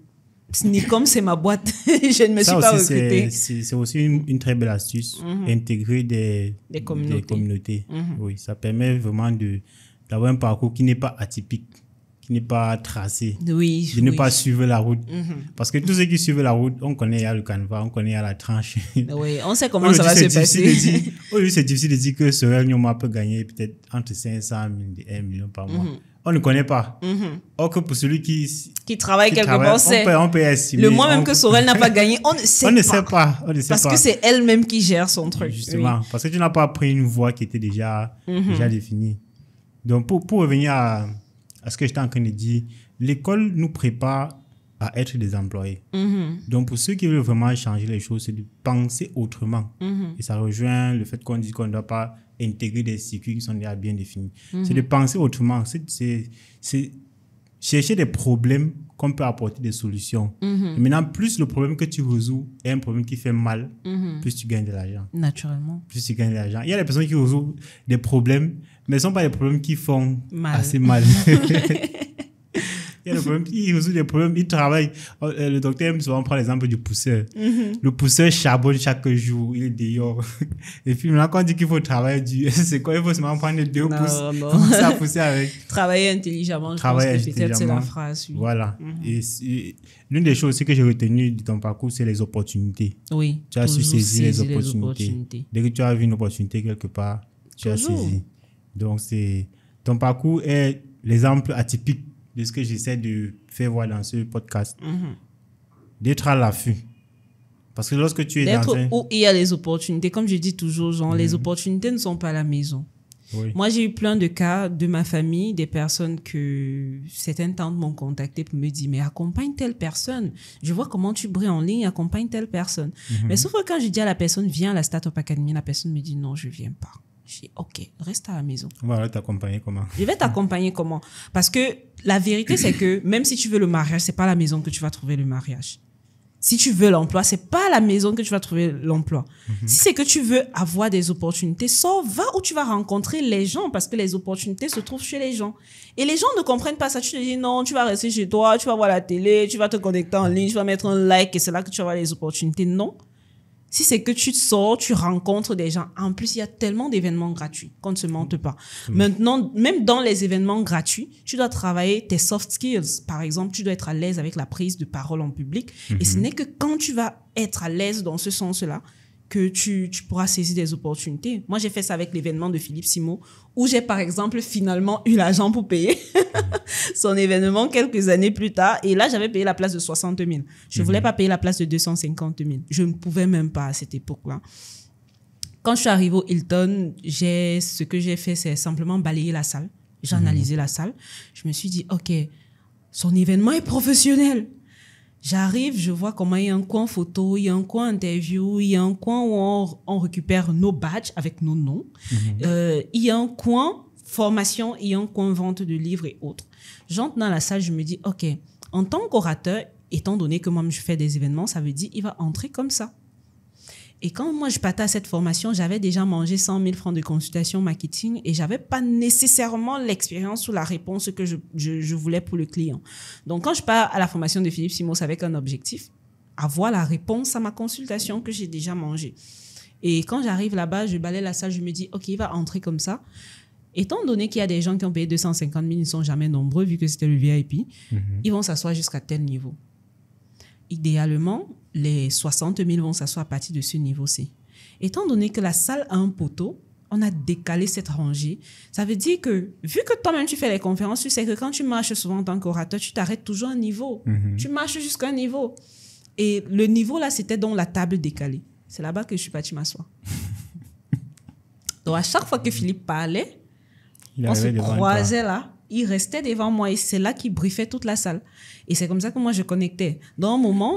Snicom, c'est ma boîte. Je ne me suis pas recrutée. C'est aussi une très belle astuce. Intégrer des communautés. Oui, ça permet vraiment d'avoir un parcours qui n'est pas atypique, qui n'est pas tracé. Oui. De ne pas suivre la route. Parce que tous ceux qui suivent la route, on connaît à le canevas, on connaît à la tranche. Oui, on sait comment ça va se passer. Aujourd'hui, c'est difficile de dire que Sorel Nyoma peut gagner peut-être entre 500 000 et 1 million par mois. On ne connaît pas. Or que pour celui qui travaille quelque part, on peut estimer. Le mois même que Sorel n'a pas gagné, on ne sait pas. Parce que c'est elle-même qui gère son truc. Justement, parce que tu n'as pas pris une voie qui était déjà définie. Donc, pour revenir à ce que j'étais en train de dire, l'école nous prépare à être des employés. Donc, pour ceux qui veulent vraiment changer les choses, c'est de penser autrement. Et ça rejoint le fait qu'on dit qu'on ne doit pas intégrer des circuits qui sont déjà bien définis. C'est de penser autrement. Je chercher des problèmes qu'on peut apporter des solutions. Et maintenant, plus le problème que tu résous est un problème qui fait mal, plus tu gagnes de l'argent. Naturellement. Plus tu gagnes de l'argent. Il y a des personnes qui résolvent des problèmes, mais ce ne sont pas des problèmes qui font assez mal. Il y a des problèmes, ils résolvent des problèmes, ils travaillent. Le docteur aime souvent prendre l'exemple du pousseur. Le pousseur charbonne chaque jour, il est dehors. Et puis maintenant, quand on dit qu'il faut travailler, c'est quoi? Il faut seulement prendre 2 pouces, commencer à pousser avec. Travailler intelligemment, je pense que peut-être c'est la phrase. Oui. Voilà. Et l'une des choses aussi que j'ai retenues de ton parcours, c'est les opportunités. Oui. Tu as su saisir les opportunités. Dès que tu as vu une opportunité quelque part, tu as saisi. Donc, ton parcours est l'exemple atypique de ce que j'essaie de faire voir dans ce podcast. D'être à l'affût. Parce que lorsque tu es dans où il y a les opportunités, comme je dis toujours, genre, les opportunités ne sont pas à la maison. Oui. Moi, j'ai eu plein de cas de ma famille, des personnes que certaines tantes m'ont contacté pour me dire, mais accompagne telle personne. Je vois comment tu brilles en ligne, accompagne telle personne. Mais sauf que quand je dis à la personne, viens à la Startup Academy, la personne me dit, non, je viens pas. Je dis, OK, reste à la maison. On va t'accompagner comment? Je vais t'accompagner comment? Parce que la vérité, c'est que même si tu veux le mariage, c'est pas à la maison que tu vas trouver le mariage. Si tu veux l'emploi, c'est pas à la maison que tu vas trouver l'emploi. Si c'est que tu veux avoir des opportunités, va où tu vas rencontrer les gens, parce que les opportunités se trouvent chez les gens. Et les gens ne comprennent pas ça. Tu te dis, non, tu vas rester chez toi, tu vas voir la télé, tu vas te connecter en ligne, tu vas mettre un like et c'est là que tu vas avoir les opportunités. Non. Si c'est que tu sors, tu rencontres des gens. En plus, il y a tellement d'événements gratuits qu'on ne se mente pas. Maintenant, même dans les événements gratuits, tu dois travailler tes soft skills. Par exemple, tu dois être à l'aise avec la prise de parole en public. Et ce n'est que quand tu vas être à l'aise dans ce sens-là que tu pourras saisir des opportunités. Moi, j'ai fait ça avec l'événement de Philippe Simo, où j'ai, par exemple, finalement eu l'argent pour payer son événement quelques années plus tard. Et là, j'avais payé la place de 60 000. Je ne voulais pas payer la place de 250 000. Je ne pouvais même pas à cette époque-là. Quand je suis arrivée au Hilton, ce que j'ai fait, c'est simplement balayer la salle. J'ai analysé la salle. Je me suis dit, OK, son événement est professionnel. J'arrive, je vois comment il y a un coin photo, il y a un coin interview, il y a un coin où on récupère nos badges avec nos noms. Il y a un coin formation, il y a un coin vente de livres et autres. J'entre dans la salle, je me dis, OK, en tant qu'orateur, étant donné que moi, je fais des événements, ça veut dire qu'il va entrer comme ça. Et quand moi, je partais à cette formation, j'avais déjà mangé 100 000 francs de consultation marketing et j'avais pas nécessairement l'expérience ou la réponse que je voulais pour le client. Donc, quand je pars à la formation de Philippe Simos avec un objectif, avoir la réponse à ma consultation que j'ai déjà mangée. Et quand j'arrive là-bas, je balaye la salle, je me dis, OK, il va entrer comme ça. Étant donné qu'il y a des gens qui ont payé 250 000, ils ne sont jamais nombreux vu que c'était le VIP, ils vont s'asseoir jusqu'à tel niveau. Idéalement, les 60 000 vont s'asseoir à partir de ce niveau-ci. Étant donné que la salle a un poteau, on a décalé cette rangée. Ça veut dire que, vu que toi-même tu fais les conférences, tu sais que quand tu marches souvent en tant qu'orateur, tu t'arrêtes toujours à un niveau. Tu marches jusqu'à un niveau. Et le niveau là, c'était donc la table décalée. C'est là-bas que je suis partie m'asseoir. Donc, à chaque fois que Philippe parlait, on se croisait là. Il restait devant moi et c'est là qu'il briefait toute la salle. Et c'est comme ça que moi, je connectais. Dans un moment,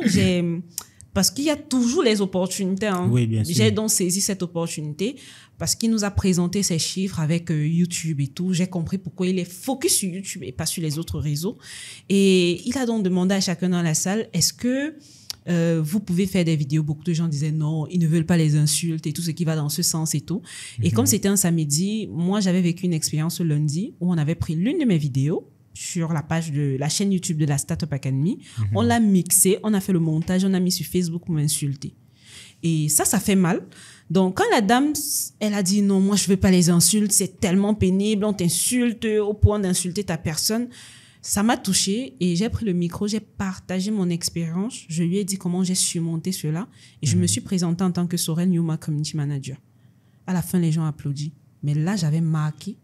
parce qu'il y a toujours les opportunités. Hein. Oui, bien sûr. J'ai donc saisi cette opportunité parce qu'il nous a présenté ses chiffres avec YouTube et tout. J'ai compris pourquoi il est focus sur YouTube et pas sur les autres réseaux. Et il a donc demandé à chacun dans la salle, est-ce que vous pouvez faire des vidéos? Beaucoup de gens disaient non, ils ne veulent pas les insultes et tout ce qui va dans ce sens et tout. Et comme c'était un samedi, moi, j'avais vécu une expérience le lundi où on avait pris l'une de mes vidéos sur la page de la chaîne YouTube de la Startup Academy. On l'a mixée, on a fait le montage, on a mis sur Facebook pour m'insulter. Et ça fait mal. Donc, quand la dame, elle a dit non, moi, je veux pas les insultes, c'est tellement pénible, on t'insulte au point d'insulter ta personne. Ça m'a touchée et j'ai pris le micro, j'ai partagé mon expérience. Je lui ai dit comment j'ai surmonté cela et je me suis présentée en tant que Sorel Yuma Community Manager. À la fin, les gens applaudissent. Mais là, j'avais marqué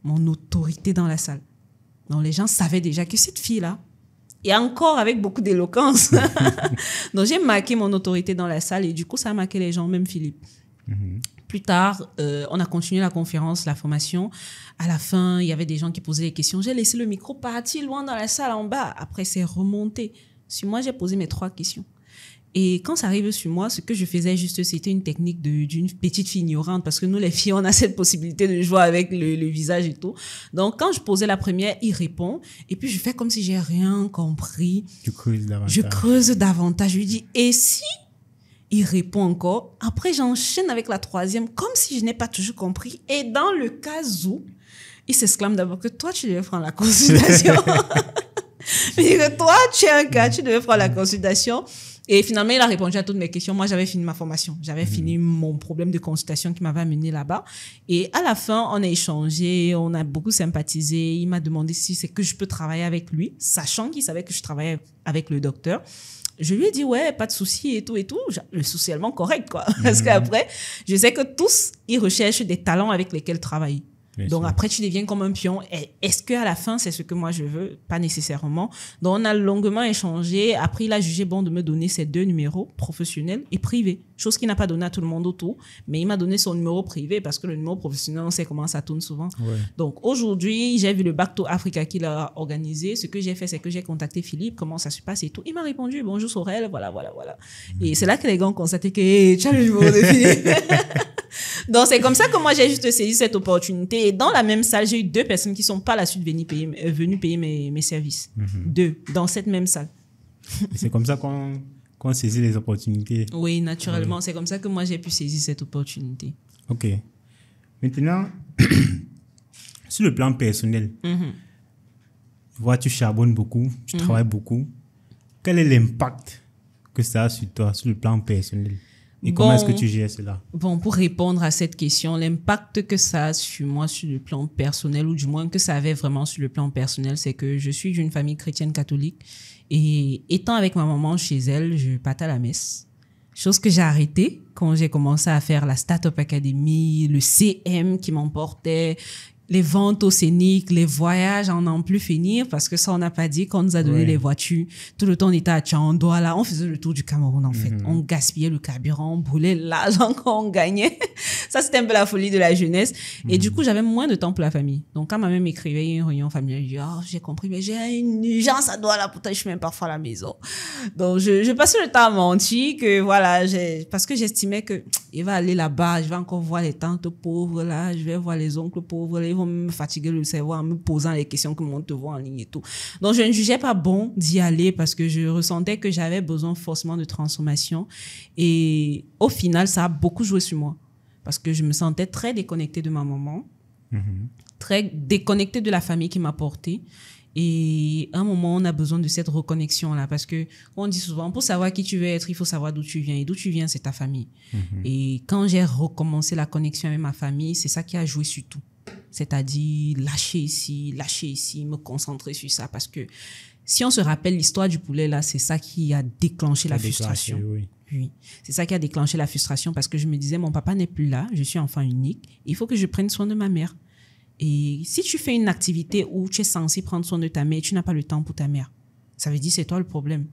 mon autorité dans la salle. Donc, les gens savaient déjà que cette fille-là, et encore avec beaucoup d'éloquence. Donc, j'ai marqué mon autorité dans la salle et du coup, ça a marqué les gens, même Philippe. Plus tard, on a continué la conférence, la formation. À la fin, il y avait des gens qui posaient des questions. J'ai laissé le micro partir loin dans la salle en bas. Après, c'est remonté. Sur moi, j'ai posé mes 3 questions. Et quand ça arrive sur moi, ce que je faisais juste, c'était une technique d'une petite fille ignorante, parce que nous, les filles, on a cette possibilité de jouer avec le visage et tout. Donc, quand je posais la première, il répond. Et puis, je fais comme si j'ai rien compris. Tu creuses davantage. Je creuse davantage. Je lui dis, et si il répond encore? Après, j'enchaîne avec la troisième, comme si je n'ai pas toujours compris. Et dans le cas où, il s'exclame d'abord que toi, tu devais prendre la consultation. Il dit que toi, tu es un cas, tu devais prendre la consultation. Et finalement, il a répondu à toutes mes questions. Moi, j'avais fini ma formation. J'avais fini mon problème de consultation qui m'avait amené là-bas. Et à la fin, on a échangé, on a beaucoup sympathisé. Il m'a demandé si c'est que je peux travailler avec lui, sachant qu'il savait que je travaillais avec le docteur. Je lui ai dit, ouais, pas de souci et tout. Le socialement correct, quoi. Parce qu'après, je sais que tous, ils recherchent des talents avec lesquels travailler. Donc après, tu deviens comme un pion. Est-ce qu'à la fin, c'est ce que moi je veux? Pas nécessairement. Donc on a longuement échangé. Après, il a jugé bon de me donner ses 2 numéros, professionnels et privés. Chose qu'il n'a pas donné à tout le monde autour. Mais il m'a donné son numéro privé parce que le numéro professionnel, on sait comment ça tourne souvent. Ouais. Donc aujourd'hui, j'ai vu le Back to Africa qu'il a organisé. Ce que j'ai fait, c'est que j'ai contacté Philippe, comment ça se passe et tout. Il m'a répondu, bonjour Sorel, voilà. Et c'est là que les gars ont constaté que hey, tu as le numéro de Philippe. Donc, c'est comme ça que moi, j'ai juste saisi cette opportunité. Et dans la même salle, j'ai eu 2 personnes qui sont par la suite venues payer mes services. 2, dans cette même salle. C'est comme ça qu'on saisit les opportunités. Oui, naturellement. Oui. C'est comme ça que moi, j'ai pu saisir cette opportunité. OK. Maintenant, sur le plan personnel, vois, tu charbonnes beaucoup, tu travailles beaucoup. Quel est l'impact que ça a sur toi, sur le plan personnel? Et comment est-ce que tu gères cela? Bon, pour répondre à cette question, l'impact que ça a sur moi sur le plan personnel, ou du moins que ça avait vraiment sur le plan personnel, c'est que je suis d'une famille chrétienne catholique et étant avec ma maman chez elle, je partais à la messe. Chose que j'ai arrêtée quand j'ai commencé à faire la Startup Academy, le CM qui m'emportait, les ventes au scénic, les voyages, on n'en plus finir parce que ça, on n'a pas dit qu'on nous a donné les voitures. Tout le temps, on était à Tchandoa, là. On faisait le tour du Cameroun, en fait. On gaspillait le carburant, on brûlait l'argent qu'on gagnait. Ça, c'était un peu la folie de la jeunesse. Et du coup, j'avais moins de temps pour la famille. Donc, quand ma mère m'écrivait une réunion familiale, je dis, oh, j'ai compris, mais j'ai une urgence à Douala, pourtant, je suis même parfois à la maison. Donc, je passais le temps à mentir que, voilà, parce que j'estimais que il va aller là-bas, je vais encore voir les tantes pauvres, là, je vais voir les oncles pauvres, là, ils vont me fatiguer le cerveau en me posant les questions que mon te voit en ligne et tout. Donc, je ne jugeais pas bon d'y aller parce que je ressentais que j'avais besoin forcément de transformation. Et au final, ça a beaucoup joué sur moi parce que je me sentais très déconnectée de ma maman, très déconnectée de la famille qui m'a portée. Et à un moment, on a besoin de cette reconnexion-là parce que on dit souvent, pour savoir qui tu veux être, il faut savoir d'où tu viens. Et d'où tu viens, c'est ta famille. Et quand j'ai recommencé la connexion avec ma famille, c'est ça qui a joué sur tout. C'est-à-dire lâcher ici, me concentrer sur ça. Parce que si on se rappelle l'histoire du poulet, là, c'est ça qui a déclenché la frustration. Oui. C'est ça qui a déclenché la frustration parce que je me disais, mon papa n'est plus là, je suis enfant unique, il faut que je prenne soin de ma mère. Et si tu fais une activité où tu es censé prendre soin de ta mère et tu n'as pas le temps pour ta mère, ça veut dire c'est toi le problème.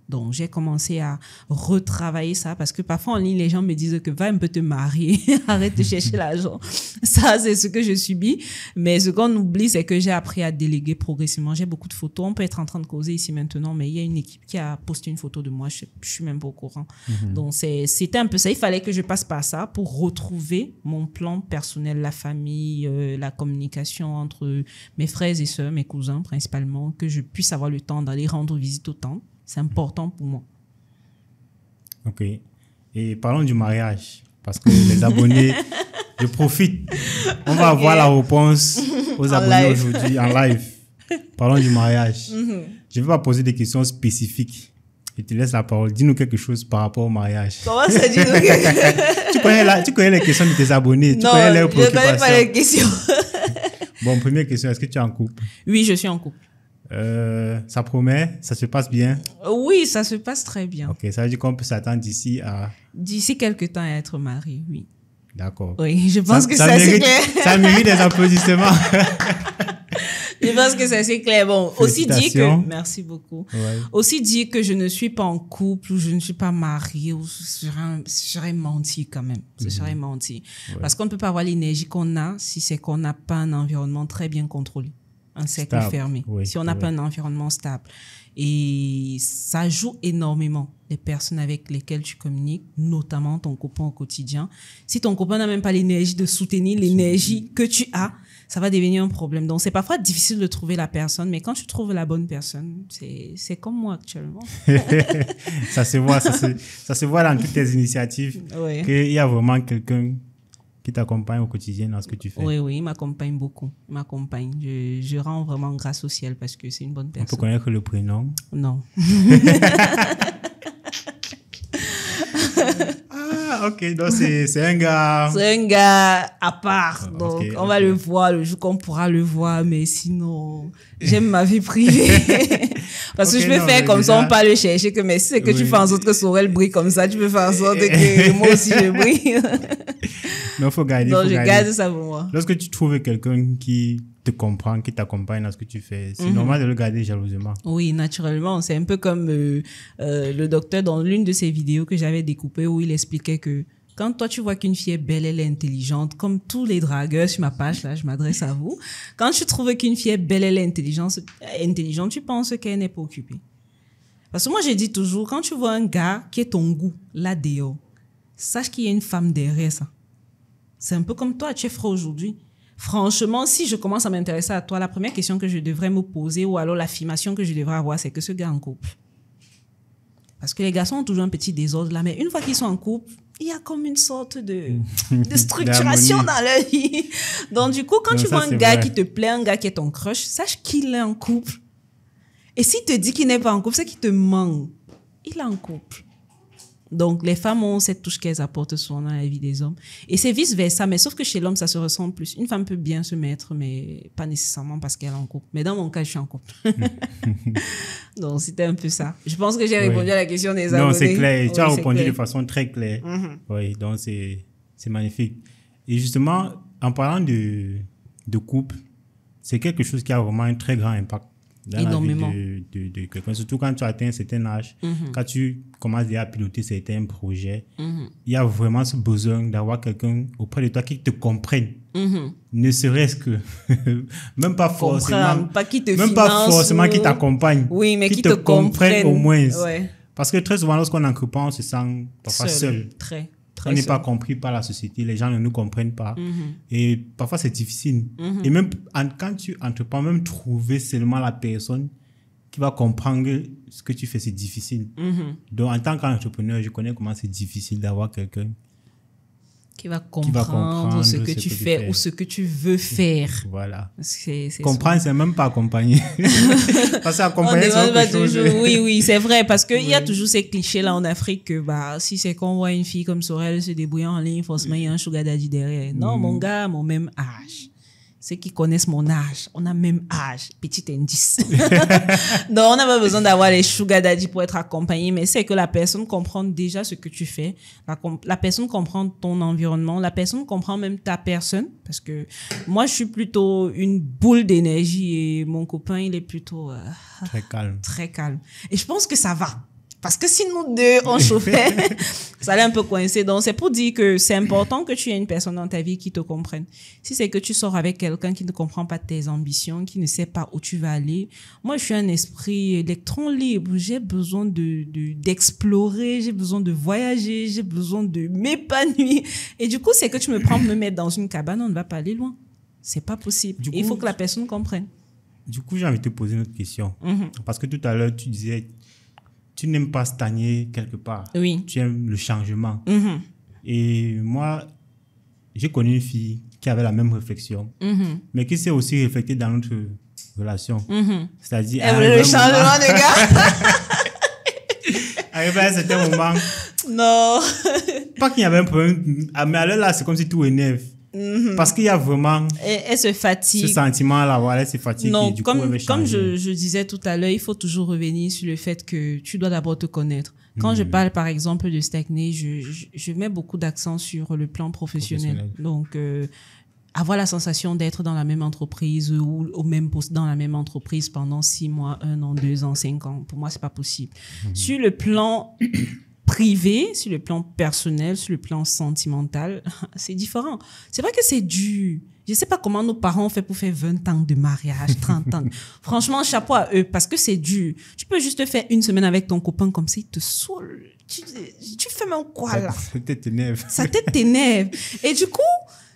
Donc, j'ai commencé à retravailler ça parce que parfois en ligne, les gens me disent que va un peu te marier, arrête de chercher l'argent. Ça, c'est ce que je subis. Mais ce qu'on oublie, c'est que j'ai appris à déléguer progressivement. J'ai beaucoup de photos. On peut être en train de causer ici maintenant, mais il y a une équipe qui a posté une photo de moi. Je suis même pas au courant. Donc, c'était un peu ça. Il fallait que je passe par ça pour retrouver mon plan personnel, la famille, la communication entre mes frères et sœurs, mes cousins principalement, que je puisse avoir le temps d'aller rendre visite aux tantes. C'est important pour moi. OK. Et parlons du mariage. Parce que les abonnés, je profite. On va avoir la réponse aux abonnés aujourd'hui en live. Parlons du mariage. Je ne vais pas poser des questions spécifiques. Je te laisse la parole. Dis-nous quelque chose par rapport au mariage. Comment ça, dis-nous quelque chose? Tu connais les questions de tes abonnés. Non, tu connais leurs préoccupations. Je ne connais pas les questions. Bon, première question. Est-ce que tu es en couple? Oui, je suis en couple. Ça promet, ça se passe bien? Oui, ça se passe très bien. Ok, ça veut dire qu'on peut s'attendre d'ici à... D'ici quelques temps à être marié, oui. D'accord. Oui, je pense que c'est assez clair. Ça mérite des applaudissements. Je pense que c'est assez clair. Bon, aussi dit que... Merci beaucoup. Ouais. Aussi dit que je ne suis pas en couple ou je ne suis pas mariée, ou ce serait menti quand même. Ce serait menti. Ouais. Parce qu'on ne peut pas avoir l'énergie qu'on a si c'est qu'on n'a pas un environnement très bien contrôlé. un cercle fermé, si on n'a pas un environnement stable. Et ça joue énormément les personnes avec lesquelles tu communiques, notamment ton copain au quotidien. Si ton copain n'a même pas l'énergie de soutenir l'énergie que tu as, ça va devenir un problème. Donc, c'est parfois difficile de trouver la personne, mais quand tu trouves la bonne personne, c'est comme moi actuellement. Ça se voit dans toutes tes initiatives qu'il y a vraiment quelqu'un qui t'accompagne au quotidien dans ce que tu fais. Oui, il m'accompagne beaucoup. Il m'accompagne. Je rends vraiment grâce au ciel parce que c'est une bonne personne. On peut connaître le prénom? Non. Ah, ok. Donc, c'est un gars... C'est un gars à part. Donc, on va le voir le jour qu'on pourra le voir. Mais sinon, j'aime ma vie privée. Parce que je peux faire comme ça, on peut le chercher. Mais si c'est que tu fais en sorte que Sorel brille comme ça, tu peux faire en sorte que moi aussi je brille. Mais il faut garder. Donc, je garde ça pour moi. Lorsque tu trouves quelqu'un qui te comprend, qui t'accompagne dans ce que tu fais, c'est normal de le garder jalousement. Oui, naturellement. C'est un peu comme le docteur dans l'une de ses vidéos que j'avais découpées où il expliquait que quand toi, tu vois qu'une fille est belle, elle est intelligente, comme tous les dragueurs sur ma page, là, je m'adresse à vous. Quand tu trouves qu'une fille est belle, elle est intelligente, tu penses qu'elle n'est pas occupée. Parce que moi, je dis toujours, quand tu vois un gars qui est ton goût, là, dehors, sache qu'il y a une femme derrière ça. C'est un peu comme toi, tu es froid aujourd'hui. Franchement, si je commence à m'intéresser à toi, la première question que je devrais me poser ou alors l'affirmation que je devrais avoir, c'est que ce gars est en couple. Parce que les garçons ont toujours un petit désordre là, mais une fois qu'ils sont en couple, il y a comme une sorte de structuration dans leur vie. Donc du coup, quand tu vois un gars qui te plaît, un gars qui est ton crush, sache qu'il est en couple. Et s'il te dit qu'il n'est pas en couple, c'est qu'il te ment. Il est en couple. Donc, les femmes ont cette touche qu'elles apportent souvent dans la vie des hommes. Et c'est vice-versa, mais sauf que chez l'homme, ça se ressent plus. Une femme peut bien se mettre, mais pas nécessairement parce qu'elle est en couple. Mais dans mon cas, je suis en couple. Donc, c'était un peu ça. Je pense que j'ai répondu à la question des abonnés. Non, c'est clair. Tu as répondu clair. de façon très claire. Oui, donc c'est magnifique. Et justement, en parlant de couple, c'est quelque chose qui a vraiment un très grand impact dans énormément. la vie de quelqu'un, surtout quand tu atteins un certain âge, quand tu commences déjà à piloter certains projets, il y a vraiment ce besoin d'avoir quelqu'un auprès de toi qui te comprenne, ne serait-ce que même pas forcément qui t'accompagne, oui, mais qui te comprenne au moins, ouais. Parce que très souvent lorsqu'on est en couple, on se sent parfois seul. On n'est pas compris par la société, les gens ne nous comprennent pas. Et parfois, c'est difficile. Et même quand tu entreprends, même trouver seulement la personne qui va comprendre ce que tu fais, c'est difficile. Donc, en tant qu'entrepreneur, je connais comment c'est difficile d'avoir quelqu'un qui va comprendre ce que tu fais ou ce que tu veux faire. Voilà. Comprendre, c'est même pas accompagner. Parce qu'accompagner, c'est autre chose. Oui, c'est vrai. Parce qu'il y a toujours ces clichés-là en Afrique que si c'est qu'on voit une fille comme Sorel se débrouiller en ligne, forcément, il y a un sugar daddy derrière. Non, mon gars, mon même âge. Ceux qui connaissent mon âge, on a même âge, petit indice. Donc, on n'a pas besoin d'avoir les sugar daddy pour être accompagné, mais c'est que la personne comprend déjà ce que tu fais. La personne comprend ton environnement. La personne comprend même ta personne. Parce que moi, je suis plutôt une boule d'énergie et mon copain, il est plutôt... très calme. Très calme. Et je pense que ça va. Parce que si nous deux, on chauffait, ça allait un peu coincer. Donc, c'est pour dire que c'est important que tu aies une personne dans ta vie qui te comprenne. Si c'est que tu sors avec quelqu'un qui ne comprend pas tes ambitions, qui ne sait pas où tu vas aller. Moi, je suis un esprit électron libre. J'ai besoin d'explorer, j'ai besoin de voyager, j'ai besoin de m'épanouir. Et du coup, c'est que tu me prends me mettre dans une cabane, on ne va pas aller loin. C'est pas possible. Il faut que la personne comprenne. Du coup, j'ai envie de te poser une autre question. Parce que tout à l'heure, tu disais... Tu n'aimes pas stagner quelque part. Oui. Tu aimes le changement. Et moi, j'ai connu une fille qui avait la même réflexion, mais qui s'est aussi reflétée dans notre relation. C'est-à-dire... Elle voulait le changement, les gars. Arrivé à un certain moment... Non. Pas qu'il y avait un problème, mais alors là, c'est comme si tout énerve. Parce qu'il y a vraiment elle se fatigue. Ce sentiment-là, voilà, elle se fatigue. Non, et du comme coup, je disais tout à l'heure, il faut toujours revenir sur le fait que tu dois d'abord te connaître. Quand je parle, par exemple, de stagner, je mets beaucoup d'accent sur le plan professionnel. Donc, avoir la sensation d'être dans la même entreprise ou au même poste dans la même entreprise pendant 6 mois, 1 an, 2 ans, 5 ans, pour moi, c'est pas possible. Sur le plan privé, sur le plan personnel, sur le plan sentimental, c'est différent. C'est pas que c'est dur. Je sais pas comment nos parents ont fait pour faire 20 ans de mariage, 30 ans. Franchement, chapeau à eux, parce que c'est dur. Tu peux juste faire une semaine avec ton copain comme ça, il te saoule. Tu fais même quoi là? Ça t'énerve. Et du coup,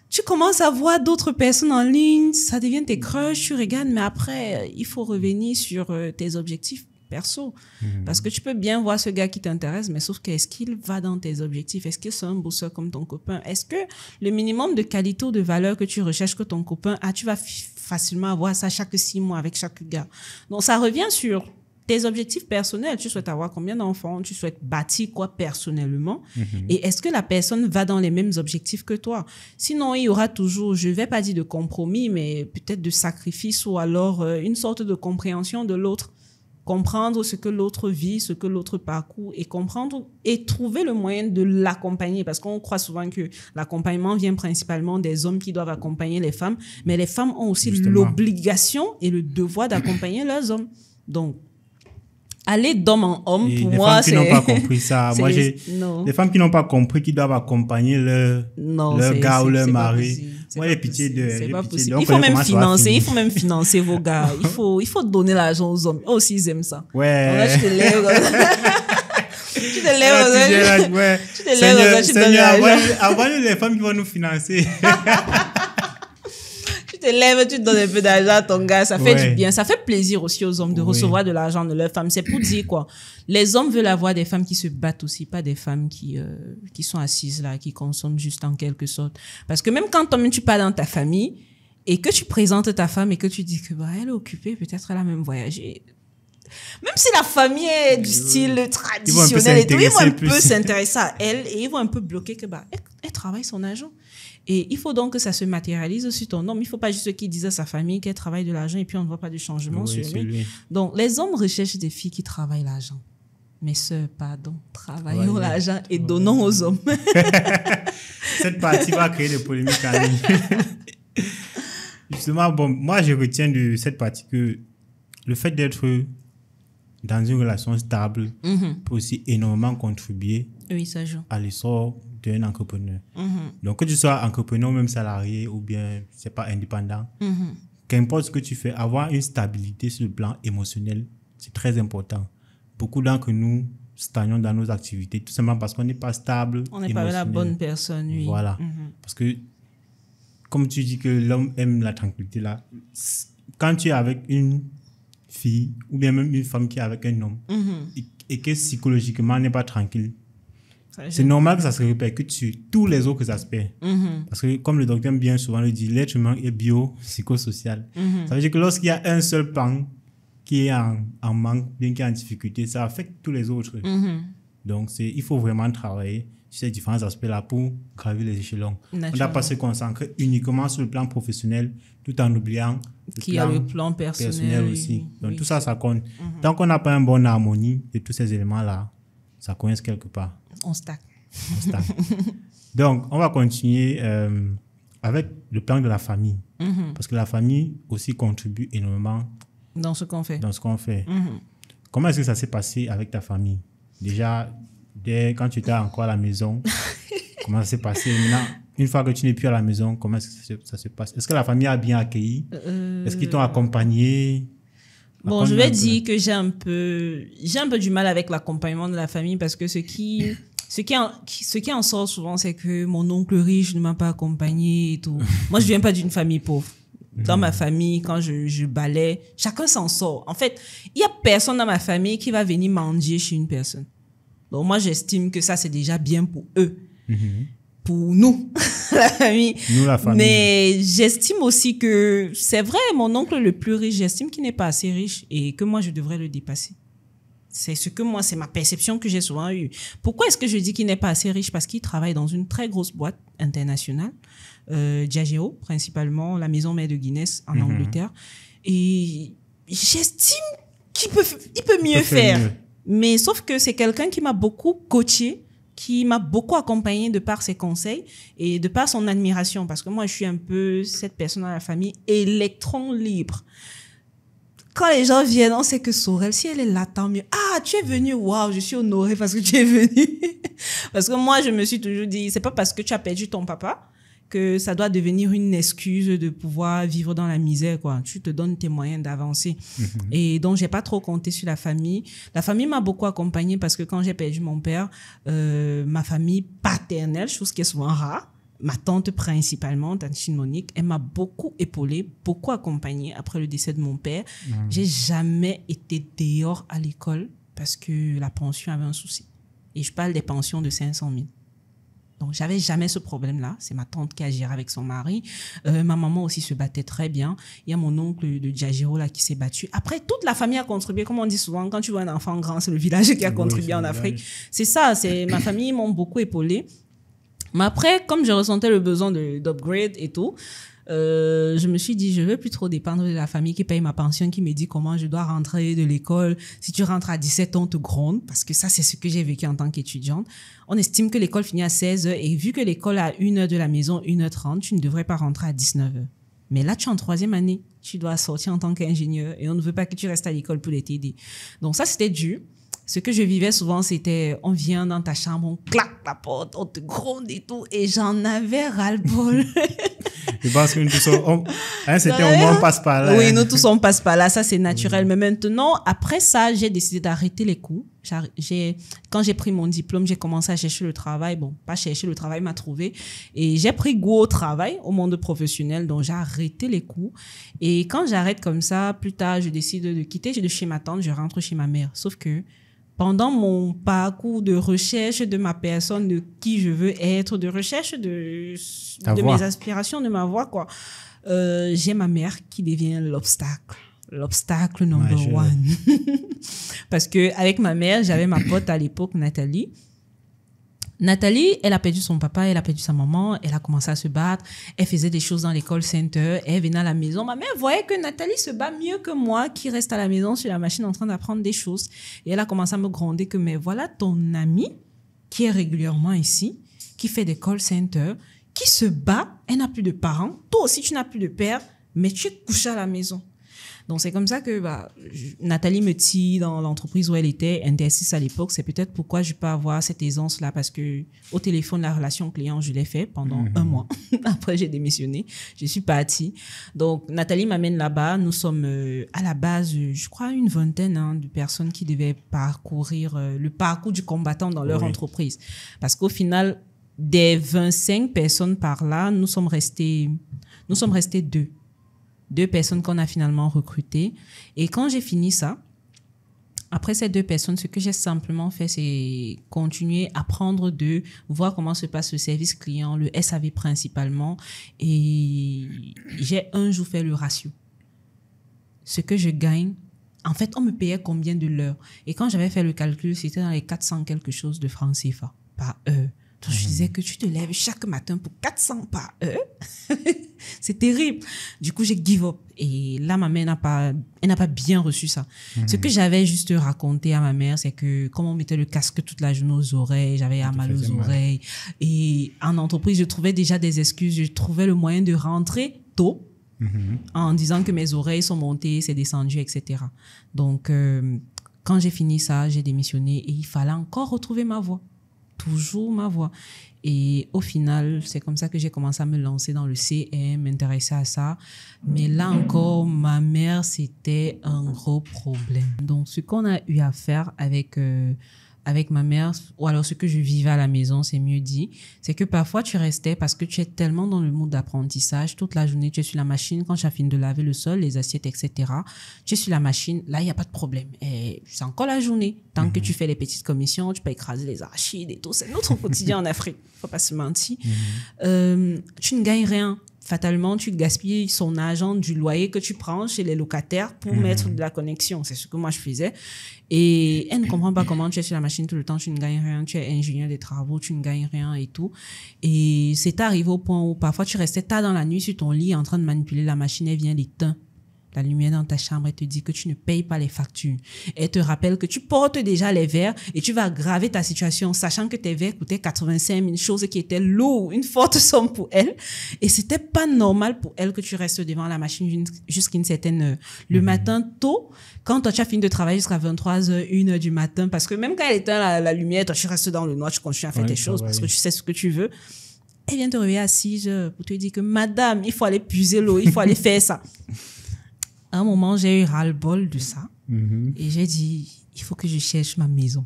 tu commences à voir d'autres personnes en ligne, ça devient tes crushs, tu regardes, mais après, il faut revenir sur tes objectifs perso. Parce que tu peux bien voir ce gars qui t'intéresse, mais sauf que est-ce qu'il va dans tes objectifs? Est-ce que c'est un bosseur comme ton copain? Est-ce que le minimum de qualité ou de valeur que tu recherches que ton copain a, tu vas facilement avoir ça chaque 6 mois avec chaque gars? Donc, ça revient sur tes objectifs personnels. Tu souhaites avoir combien d'enfants? Tu souhaites bâtir quoi personnellement? Et est-ce que la personne va dans les mêmes objectifs que toi? Sinon, il y aura toujours, je vais pas dire de compromis, mais peut-être de sacrifice ou alors une sorte de compréhension de l'autre. Comprendre ce que l'autre vit, ce que l'autre parcourt et comprendre et trouver le moyen de l'accompagner, parce qu'on croit souvent que l'accompagnement vient principalement des hommes qui doivent accompagner les femmes, mais les femmes ont aussi l'obligation et le devoir d'accompagner leurs hommes. Donc, aller d'homme en homme, et pour les moi, c'est... Les femmes qui n'ont pas compris ça. Moi, les femmes qui n'ont pas compris qu'ils doivent accompagner leur gars ou leur mari. Moi, j'ai pitié de... C'est pas possible. Il faut même financer vos gars. Il faut donner l'argent aux hommes. Oh, si ils aiment ça. Ouais. Donc là, tu te lèves. Tu te lèves. Tu te lèves. Seigneur, envoie-nous les femmes qui vont nous financer. Tu te lèves, tu te donnes un peu d'argent à ton gars, ça fait du bien. Ça fait plaisir aussi aux hommes de recevoir de l'argent de leurs femmes. C'est pour dire quoi. Les hommes veulent avoir des femmes qui se battent aussi, pas des femmes qui sont assises là, qui consomment juste en quelque sorte. Parce que même quand toi-même tu pars dans ta famille et que tu présentes ta femme et que tu dis que elle est occupée, peut-être elle a même voyagé. Même si la famille est du style traditionnel et tout, ils vont un peu s'intéresser à elle et ils vont un peu bloquer que elle travaille son argent. Et il faut donc que ça se matérialise sur ton homme. Il ne faut pas juste qu'il dise à sa famille qu'elle travaille de l'argent et puis on ne voit pas de changement sur lui. Donc, les hommes recherchent des filles qui travaillent l'argent. Mes sœurs, pardon, travaillons l'argent et donnons aux hommes. Cette partie va créer des polémiques en ligne. Justement, bon, moi, je retiens de cette partie que le fait d'être dans une relation stable peut aussi énormément contribuer à l'essor d'un entrepreneur. Donc, que tu sois entrepreneur ou même salarié ou bien, c'est pas indépendant, qu'importe ce que tu fais, avoir une stabilité sur le plan émotionnel, c'est très important. Beaucoup d'entre nous stagnons dans nos activités tout simplement parce qu'on n'est pas stable. On n'est pas la bonne personne, oui. Voilà. Parce que, comme tu dis que l'homme aime la tranquillité, là, quand tu es avec une fille ou bien même une femme qui est avec un homme et que psychologiquement n'est pas tranquille, c'est normal que ça se répercute sur tous les autres aspects. Parce que, comme le docteur bien souvent le dit, l'être humain est bio-psychosocial. Ça veut dire que lorsqu'il y a un seul pan qui est en manque, bien qui est en difficulté, ça affecte tous les autres. Donc, il faut vraiment travailler sur ces différents aspects-là pour gravir les échelons. On ne doit pas se concentrer uniquement sur le plan professionnel, tout en oubliant le plan personnel aussi. Donc, tout ça, ça compte. Tant qu'on n'a pas une bonne harmonie de tous ces éléments-là, ça coince quelque part. On stack. Donc, on va continuer avec le plan de la famille. Parce que la famille aussi contribue énormément dans ce qu'on fait. Comment est-ce que ça s'est passé avec ta famille? Déjà, quand tu étais encore à la maison, comment ça s'est passé? Maintenant, une fois que tu n'es plus à la maison, comment est-ce que ça se passe? Est-ce que la famille a bien accueilli? Est-ce qu'ils t'ont accompagné? Bon, je vais dire que j'ai un peu du mal avec l'accompagnement de la famille parce que ce qui en sort souvent, c'est que mon oncle riche ne m'a pas accompagné et tout. Moi, je viens pas d'une famille pauvre. Dans ma famille, quand je balaie, chacun s'en sort. En fait, il y a personne dans ma famille qui va venir mendier chez une personne. Donc, moi, j'estime que ça, c'est déjà bien pour eux. Pour nous, la famille. Nous, la famille. Mais j'estime aussi que c'est vrai, mon oncle le plus riche, j'estime qu'il n'est pas assez riche et que moi, je devrais le dépasser. C'est ma perception que j'ai souvent eue. Pourquoi est-ce que je dis qu'il n'est pas assez riche? Parce qu'il travaille dans une très grosse boîte internationale, Diageo, principalement, la maison mère de Guinness en Angleterre. Et j'estime qu'il peut mieux faire. Mais sauf que c'est quelqu'un qui m'a beaucoup coaché, qui m'a beaucoup accompagné de par ses conseils et de par son admiration. Parce que moi, je suis un peu cette personne dans la famille électron libre. Quand les gens viennent, on sait que Sorel, si elle est là, tant mieux. Ah, tu es venu, waouh, je suis honorée parce que tu es venu. Parce que moi, je me suis toujours dit, c'est pas parce que tu as perdu ton papa que ça doit devenir une excuse de pouvoir vivre dans la misère, quoi. Tu te donnes tes moyens d'avancer. Et donc, j'ai pas trop compté sur la famille. La famille m'a beaucoup accompagnée parce que quand j'ai perdu mon père, ma famille paternelle, chose qui est souvent rare, ma tante principalement, tante Monique, elle m'a beaucoup épaulée, beaucoup accompagnée après le décès de mon père. J'ai jamais été dehors à l'école parce que la pension avait un souci. Et je parle des pensions de 500 000. Donc, j'avais jamais ce problème-là. C'est ma tante qui a géré avec son mari. Ma maman aussi se battait très bien. Il y a mon oncle de Djajiro là qui s'est battu. Après, toute la famille a contribué. Comme on dit souvent, quand tu vois un enfant grand, c'est le village qui a contribué en Afrique. C'est ça. Ma famille m'ont beaucoup épaulée. Mais après, comme je ressentais le besoin d'upgrade et tout, je me suis dit, je veux plus trop dépendre de la famille qui paye ma pension, qui me dit comment je dois rentrer de l'école. Si tu rentres à 17 ans, on te gronde, parce que ça, c'est ce que j'ai vécu en tant qu'étudiante. On estime que l'école finit à 16h, et vu que l'école a 1h de la maison, 1h30, tu ne devrais pas rentrer à 19h. Mais là, tu es en 3e année, tu dois sortir en tant qu'ingénieur, et on ne veut pas que tu restes à l'école pour les TD. Donc ça, c'était dur. Ce que je vivais souvent, c'était, on vient dans ta chambre, on claque la porte, on te gronde et tout, et j'en avais ras-le-bol. Je pense que nous tous, c'était au moins on passe par là. Oui, nous tous on passe par là, ça c'est naturel. Mais maintenant, après ça, j'ai décidé d'arrêter les cours. Quand j'ai pris mon diplôme, j'ai commencé à chercher le travail. Bon, pas chercher, le travail m'a trouvé. Et j'ai pris goût au travail, au monde professionnel, donc j'ai arrêté les cours. Et quand j'arrête comme ça, plus tard, je décide de quitter de chez ma tante, je rentre chez ma mère. Sauf que pendant mon parcours de recherche de ma personne, de qui je veux être, de recherche de mes aspirations, de ma voix, quoi, j'ai ma mère qui devient l'obstacle number one. Parce que avec ma mère, j'avais ma pote à l'époque, Nathalie. Nathalie, elle a perdu son papa, elle a perdu sa maman, elle a commencé à se battre, elle faisait des choses dans l'école center, elle venait à la maison. Ma mère voyait que Nathalie se bat mieux que moi, qui reste à la maison sur la machine en train d'apprendre des choses. Et elle a commencé à me gronder que, mais voilà ton amie, qui est régulièrement ici, qui fait des call centers, qui se bat, elle n'a plus de parents, toi aussi tu n'as plus de père, mais tu es couché à la maison. Donc, c'est comme ça que Nathalie me tire dans l'entreprise où elle était, NTS6 à l'époque. C'est peut-être pourquoi je peux avoir cette aisance-là, parce que au téléphone, la relation client, je l'ai fait pendant 1 mois. Après, j'ai démissionné. Je suis partie. Donc, Nathalie m'amène là-bas. Nous sommes à la base, je crois, une vingtaine de personnes qui devaient parcourir le parcours du combattant dans leur entreprise. Parce qu'au final, des 25 personnes par là, nous sommes restés 2. 2 personnes qu'on a finalement recrutées. Et quand j'ai fini ça, après ces 2 personnes, ce que j'ai simplement fait, c'est continuer à apprendre voir comment se passe le service client, le SAV principalement. Et j'ai un jour fait le ratio. Ce que je gagne, en fait, on me payait combien de l'heure? Et quand j'avais fait le calcul, c'était dans les 400 quelque chose de francs CFA par heure. Donc, je disais que tu te lèves chaque matin pour 400 par heure. C'est terrible. Du coup, j'ai give up. Et là, ma mère elle n'a pas bien reçu ça. Ce que j'avais juste raconté à ma mère, c'est que comme on mettait le casque toute la journée aux oreilles, j'avais mal aux oreilles. Et en entreprise, je trouvais déjà des excuses. Je trouvais le moyen de rentrer tôt en disant que mes oreilles sont montées, c'est descendu, etc. Donc, quand j'ai fini ça, j'ai démissionné et il fallait encore retrouver ma voix. Toujours ma voix. Et au final, c'est comme ça que j'ai commencé à me lancer dans le CM, m'intéresser à ça. Mais là encore, ma mère, c'était un gros problème. Donc, ce qu'on a eu à faire avec ma mère, ou alors ce que je vivais à la maison, c'est mieux dit, c'est que parfois tu restais parce que tu es tellement dans le mood d'apprentissage, toute la journée tu es sur la machine, quand tu as fini de laver le sol, les assiettes, etc., tu es sur la machine, là il n'y a pas de problème. Et c'est encore la journée. Tant que tu fais les petites commissions, tu peux écraser les arachides et tout, c'est notre quotidien en Afrique, faut pas se mentir. Tu ne gagnes rien. Fatalement, tu gaspilles son argent du loyer que tu prends chez les locataires pour mettre de la connexion. C'est ce que moi, je faisais. Et elle ne comprend pas comment tu es sur la machine tout le temps, tu ne gagnes rien, tu es ingénieur des travaux, tu ne gagnes rien et tout. Et c'est arrivé au point où parfois tu restais tard dans la nuit sur ton lit en train de manipuler la machine, elle vient l'éteindre. La lumière dans ta chambre, elle te dit que tu ne payes pas les factures. Elle te rappelle que tu portes déjà les verres et tu vas aggraver ta situation, sachant que tes verres coûtaient 85 000, chose qui était lourd, une forte somme pour elle. Et c'était pas normal pour elle que tu restes devant la machine jusqu'à une certaine heure. Le matin, tôt, quand toi, tu as fini de travailler jusqu'à 23h, 1h du matin, parce que même quand elle éteint la lumière, toi, tu restes dans le noir, tu continues à faire tes choses parce que tu sais ce que tu veux. Elle vient te réveiller à 6 heures pour te dire que madame, il faut aller puiser l'eau, il faut aller faire ça. À un moment, j'ai eu ras-le-bol de ça. Et j'ai dit, il faut que je cherche ma maison.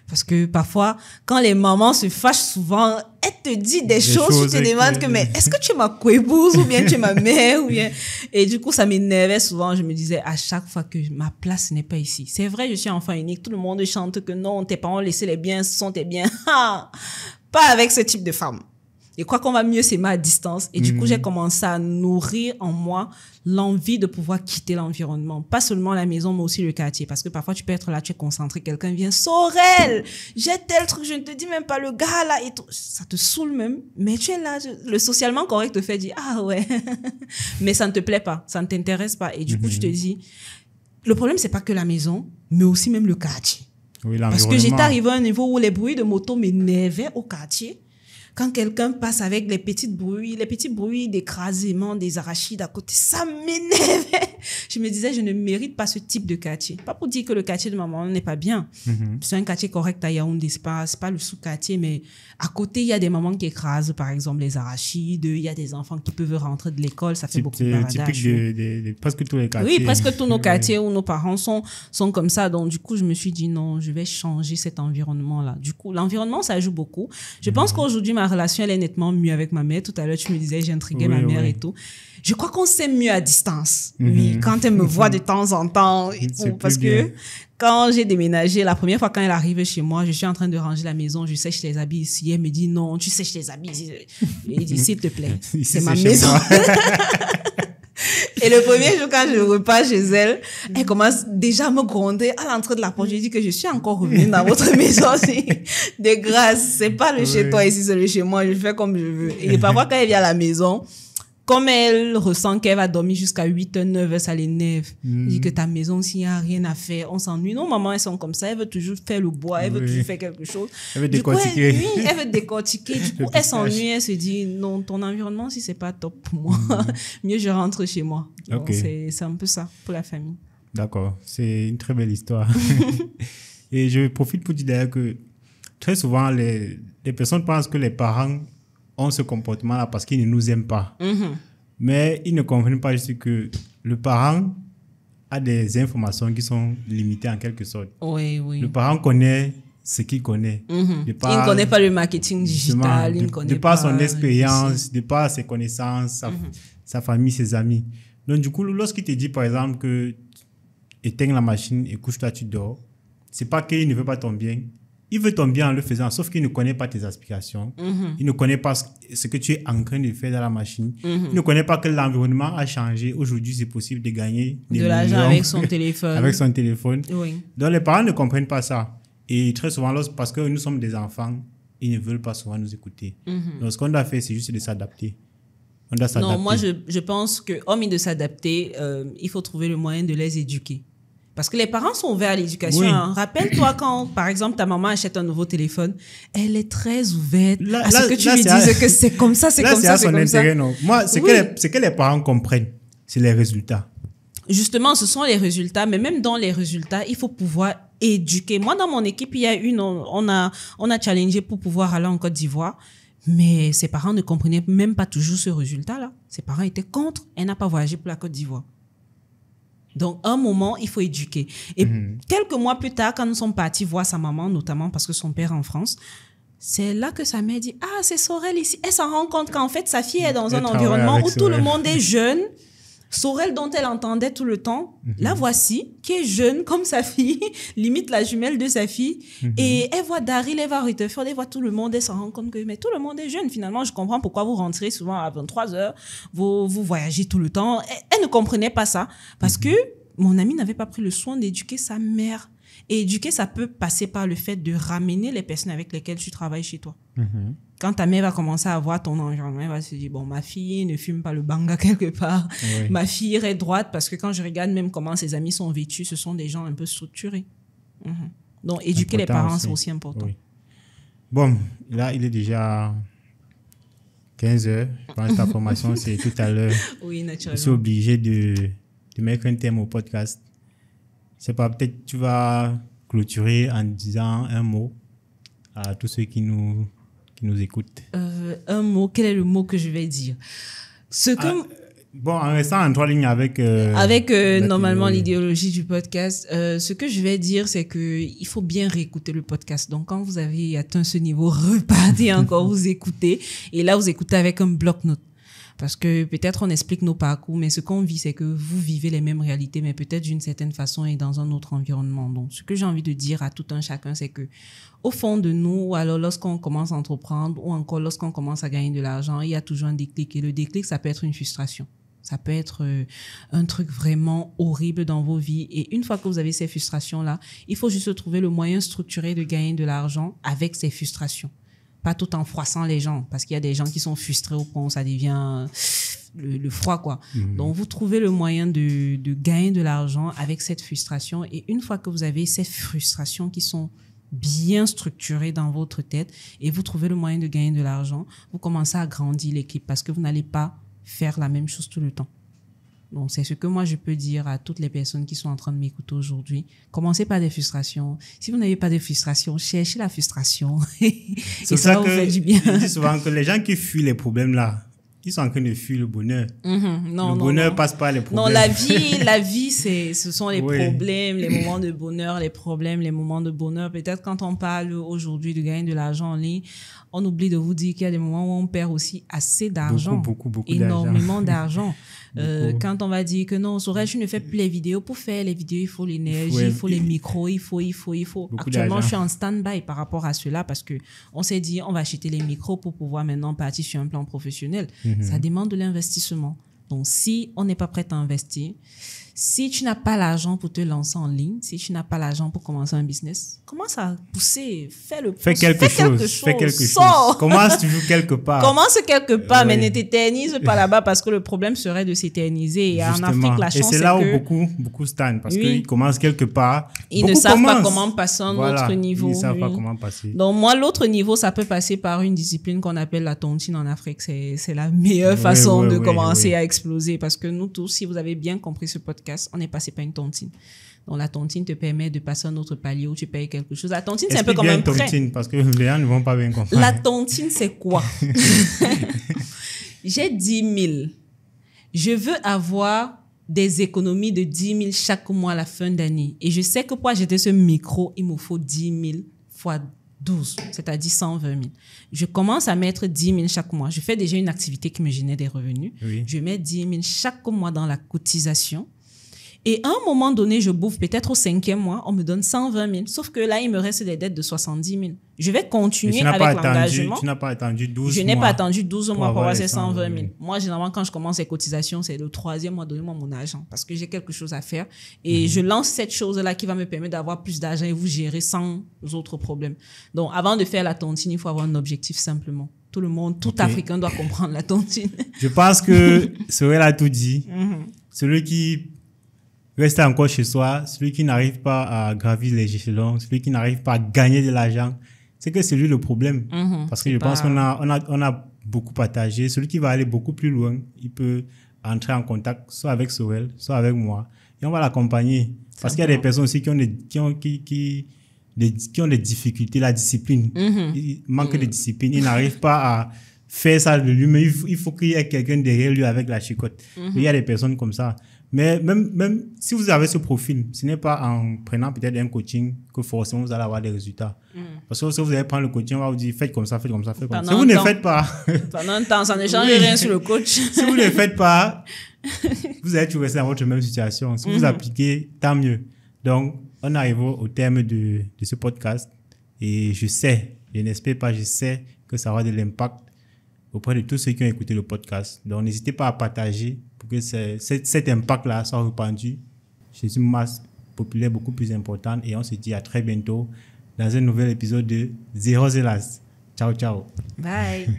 Parce que parfois, quand les mamans se fâchent souvent, elles te disent des choses, tu te demandes que, mais est-ce que tu es ma coépouse ou bien tu es ma mère ou bien... Et du coup, ça m'énervait souvent. Je me disais à chaque fois que ma place n'est pas ici. C'est vrai, je suis enfant unique. Tout le monde chante que non, tes parents laissaient les biens, ce sont tes biens. Pas avec ce type de femme. Et quoi qu'on va mieux s'aimer à distance. Et du coup, j'ai commencé à nourrir en moi l'envie de pouvoir quitter l'environnement. Pas seulement la maison, mais aussi le quartier. Parce que parfois, tu peux être là, tu es concentré, quelqu'un vient, Sorel, j'ai tel truc, je ne te dis même pas le gars là. Et tout. Ça te saoule même. Mais tu es là, le socialement correct te fait dire, ah ouais. Mais ça ne te plaît pas, ça ne t'intéresse pas. Et du coup, tu te dis, le problème, c'est pas que la maison, mais aussi même le quartier. Oui, parce que j'étais arrivé à un niveau où les bruits de moto m'énervaient au quartier. Quand quelqu'un passe avec les petits bruits d'écrasement des arachides à côté, ça m'énervait. Je me disais, je ne mérite pas ce type de quartier. Pas pour dire que le quartier de ma maman n'est pas bien. C'est un quartier correct à Yaoundé. C'est pas le sous-quartier, mais à côté, il y a des mamans qui écrasent, par exemple, les arachides. Il y a des enfants qui peuvent rentrer de l'école. Ça fait beaucoup de baradage. C'est typique de presque tous les quartiers. Oui, presque tous nos quartiers où nos parents sont comme ça. Donc, du coup, je me suis dit, non, je vais changer cet environnement-là. Du coup, l'environnement, ça joue beaucoup. Je pense qu'aujourd'hui, ma relation, elle est nettement mieux avec ma mère. Tout à l'heure, tu me disais, j'intriguais ma mère et tout. Je crois qu'on s'aime mieux à distance. Oui, quand elle me voit de temps en temps. Et tout, parce que quand j'ai déménagé, la première fois quand elle arrive chez moi, je suis en train de ranger la maison, je sèche les habits ici. Elle me dit, non, tu sèches les habits ici. Il dit, s'il te plaît, c'est ma maison. Et le premier jour, quand je repasse chez elle, elle commence déjà à me gronder à l'entrée de la porte. Je dis que je suis encore revenue dans votre maison. De grâce, c'est pas le chez toi ici, c'est le chez moi. Je fais comme je veux. Et parfois, quand elle vient à la maison, comme elle ressent qu'elle va dormir jusqu'à 8h, 9h, ça l'énerve. Elle dit que ta maison, s'il n'y a rien à faire, on s'ennuie. Non, maman, elles sont comme ça. Elle veut toujours faire le bois. Elle veut toujours faire quelque chose. Elle veut décortiquer. Elle veut décortiquer. Du coup, elle s'ennuie. Elle se dit, non, ton environnement, si c'est pas top pour moi, mieux je rentre chez moi. Donc, c'est un peu ça pour la famille. D'accord. C'est une très belle histoire. Et je profite pour dire d'ailleurs que très souvent, les personnes pensent que les parents ont ce comportement-là parce qu'ils ne nous aiment pas. Mais ils ne comprennent pas juste que le parent a des informations qui sont limitées en quelque sorte. Oui, oui. Le parent connaît ce qu'il connaît. Il ne connaît pas le marketing digital. Il ne connaît pas son expérience, de par ses connaissances, sa famille, ses amis. Donc du coup, lorsqu'il te dit par exemple que éteins la machine et couche-toi, tu dors, c'est pas qu'il ne veut pas ton bien. Il veut ton bien en le faisant, sauf qu'il ne connaît pas tes aspirations. Il ne connaît pas ce que tu es en train de faire dans la machine. Il ne connaît pas que l'environnement a changé. Aujourd'hui, c'est possible de gagner de l'argent avec son téléphone. Avec son téléphone. Oui. Donc, les parents ne comprennent pas ça. Et très souvent, parce que nous sommes des enfants, ils ne veulent pas souvent nous écouter. Donc, ce qu'on doit faire, c'est juste de s'adapter. On doit s'adapter. Non, moi, je pense que, hormis de s'adapter, il faut trouver le moyen de les éduquer. Parce que les parents sont ouverts à l'éducation. Oui. Hein. Rappelle-toi quand, par exemple, ta maman achète un nouveau téléphone, elle est très ouverte à ce que tu lui dises que c'est comme ça, c'est comme ça, c'est comme ça. Non. Moi, ce que les parents comprennent, c'est les résultats. Justement, ce sont les résultats, mais même dans les résultats, il faut pouvoir éduquer. Moi, dans mon équipe, il y a on a challengé pour pouvoir aller en Côte d'Ivoire. Mais ses parents ne comprenaient même pas toujours ce résultat-là. Ses parents étaient contre. Elle n'a pas voyagé pour la Côte d'Ivoire. Donc, un moment, il faut éduquer. Et quelques mois plus tard, quand nous sommes partis voir sa maman, notamment parce que son père est en France, c'est là que sa mère dit, ah, c'est Sorel ici. Elle s'en rend compte qu'en fait, sa fille est dans un environnement où tout le monde est jeune. Sorel, dont elle entendait tout le temps, la voici, qui est jeune comme sa fille, limite la jumelle de sa fille. Et elle voit Daryl, elle voit Rutherford, elle voit tout le monde, elle s'en rend compte que mais tout le monde est jeune. Finalement, je comprends pourquoi vous rentrez souvent à 23h, vous voyagez tout le temps. Elle ne comprenait pas ça parce que mon amie n'avait pas pris le soin d'éduquer sa mère. Et éduquer, ça peut passer par le fait de ramener les personnes avec lesquelles tu travailles chez toi. Quand ta mère va commencer à voir ton environnement, elle va se dire, bon, ma fille ne fume pas le banga quelque part. Oui. Ma fille est droite parce que quand je regarde même comment ses amis sont vêtus, ce sont des gens un peu structurés. Donc, éduquer les parents, c'est aussi important. Oui. Bon, là, il est déjà 15 heures. Je pense que ta formation, c'est tout à l'heure. Oui, naturellement. Je suis obligé de mettre un thème au podcast. C'est pas, peut-être tu vas clôturer en disant un mot à tous ceux qui nous qui nous écoutent? Un mot, quel est le mot que je vais dire? Bon, en restant en 3 lignes avec normalement l'idéologie du podcast, ce que je vais dire, c'est que il faut bien réécouter le podcast. Donc, quand vous avez atteint ce niveau, repartez encore, vous écoutez. Et là, vous écoutez avec un bloc-notes. Parce que peut-être on explique nos parcours, mais ce qu'on vit, c'est que vous vivez les mêmes réalités, mais peut-être d'une certaine façon et dans un autre environnement. Donc, ce que j'ai envie de dire à tout un chacun, c'est que au fond de nous, alors lorsqu'on commence à entreprendre ou encore lorsqu'on commence à gagner de l'argent, il y a toujours un déclic. Et le déclic, ça peut être une frustration. Ça peut être un truc vraiment horrible dans vos vies. Et une fois que vous avez ces frustrations-là, il faut juste trouver le moyen structuré de gagner de l'argent avec ces frustrations. Pas tout en froissant les gens, parce qu'il y a des gens qui sont frustrés au point où ça devient le froid, quoi. Donc, vous trouvez le moyen de gagner de l'argent avec cette frustration. Et une fois que vous avez ces frustrations qui sont bien structurées dans votre tête et vous trouvez le moyen de gagner de l'argent, vous commencez à grandir l'équipe parce que vous n'allez pas faire la même chose tout le temps. Donc, c'est ce que moi, je peux dire à toutes les personnes qui sont en train de m'écouter aujourd'hui. Commencez par des frustrations. Si vous n'avez pas de frustration, cherchez la frustration. Et ça va vous faire du bien. Je dis souvent que les gens qui fuient les problèmes là, ils sont en train de fuir le bonheur. Le bonheur passe par les problèmes. Non, la vie, ce sont les problèmes, les moments de bonheur, les problèmes, les moments de bonheur. Peut-être quand on parle aujourd'hui de gagner de l'argent en ligne, on oublie de vous dire qu'il y a des moments où on perd aussi assez d'argent. Beaucoup énormément d'argent. Quand on va dire que non, Sorel, je ne fais plus les vidéos. Pour faire les vidéos, il faut l'énergie, il faut les micros, il faut. Actuellement, je suis en stand-by par rapport à cela parce que on s'est dit, on va acheter les micros pour pouvoir maintenant partir sur un plan professionnel. Ça demande de l'investissement. Donc, si on n'est pas prêt à investir, si tu n'as pas l'argent pour te lancer en ligne, si tu n'as pas l'argent pour commencer un business, commence à pousser, fais quelque chose. Commence toujours quelque part. Commence quelque part, mais ne t'éternise pas là-bas parce que le problème serait de s'éterniser. Et en Afrique, la chance, c'est là où beaucoup stagnent parce qu'ils commencent quelque part. Ils ne savent pas comment passer à un autre niveau. Ils ne savent pas comment passer. Donc, moi, l'autre niveau, ça peut passer par une discipline qu'on appelle la tontine en Afrique. C'est la meilleure façon de commencer à exploser parce que nous tous, si vous avez bien compris ce podcast, on est passé par une tontine. Donc, la tontine te permet de passer à un autre palier où tu payes quelque chose. La tontine, c'est un peu comme un prêt. Tontine, parce que les gens ne vont pas bien comprendre. La tontine, c'est quoi? J'ai 10 000. Je veux avoir des économies de 10 000 chaque mois à la fin d'année. Et je sais que pour acheter ce micro, il me faut 10 000 fois 12, c'est-à-dire 120 000. Je commence à mettre 10 000 chaque mois. Je fais déjà une activité qui me génère des revenus. Je mets 10 000 chaque mois dans la cotisation. Et à un moment donné, je bouffe peut-être au 5e mois, on me donne 120 000. Sauf que là, il me reste des dettes de 70 000. Je vais continuer avec l'engagement. Tu n'as pas attendu 12 mois. Je n'ai pas attendu 12 mois pour avoir ces 120 000. Moi, généralement, quand je commence les cotisations, c'est le 3e mois, donnez-moi mon argent parce que j'ai quelque chose à faire. Et je lance cette chose-là qui va me permettre d'avoir plus d'argent et vous gérer sans autres problèmes. Donc, avant de faire la tontine, il faut avoir un objectif simplement. Tout le monde, tout Africain doit comprendre la tontine. Je pense que Sorel a tout dit. Celui qui reste encore chez soi, celui qui n'arrive pas à gravir les échelons, celui qui n'arrive pas à gagner de l'argent, c'est que c'est lui le problème. Parce que je pense qu'on a beaucoup partagé. Celui qui va aller beaucoup plus loin, il peut entrer en contact soit avec Sorel, soit avec moi. Et on va l'accompagner. Parce qu'il y a des personnes aussi qui ont des difficultés, la discipline. Ils manquent de discipline. Ils n'arrivent pas à faire ça de lui-même. Il faut qu'il y ait quelqu'un derrière lui avec la chicotte. Il y a des personnes comme ça. Mais même si vous avez ce profil, ce n'est pas en prenant peut-être un coaching que forcément vous allez avoir des résultats. Parce que si vous allez prendre le coaching, on va vous dire faites comme ça, faites comme ça, faites comme ça. Si vous ne faites pas... Pendant un temps, ça ne change rien sur le coach. Si vous ne faites pas, vous allez toujours rester dans votre même situation. Si vous appliquez, tant mieux. Donc, on arrive au terme de ce podcast. Et je n'espère pas, je sais que ça aura de l'impact auprès de tous ceux qui ont écouté le podcast. Donc, n'hésitez pas à partager pour que cet impact-là soit répandu chez une masse populaire beaucoup plus importante. Et on se dit à très bientôt dans un nouvel épisode de Zero Zelas. Ciao, ciao. Bye.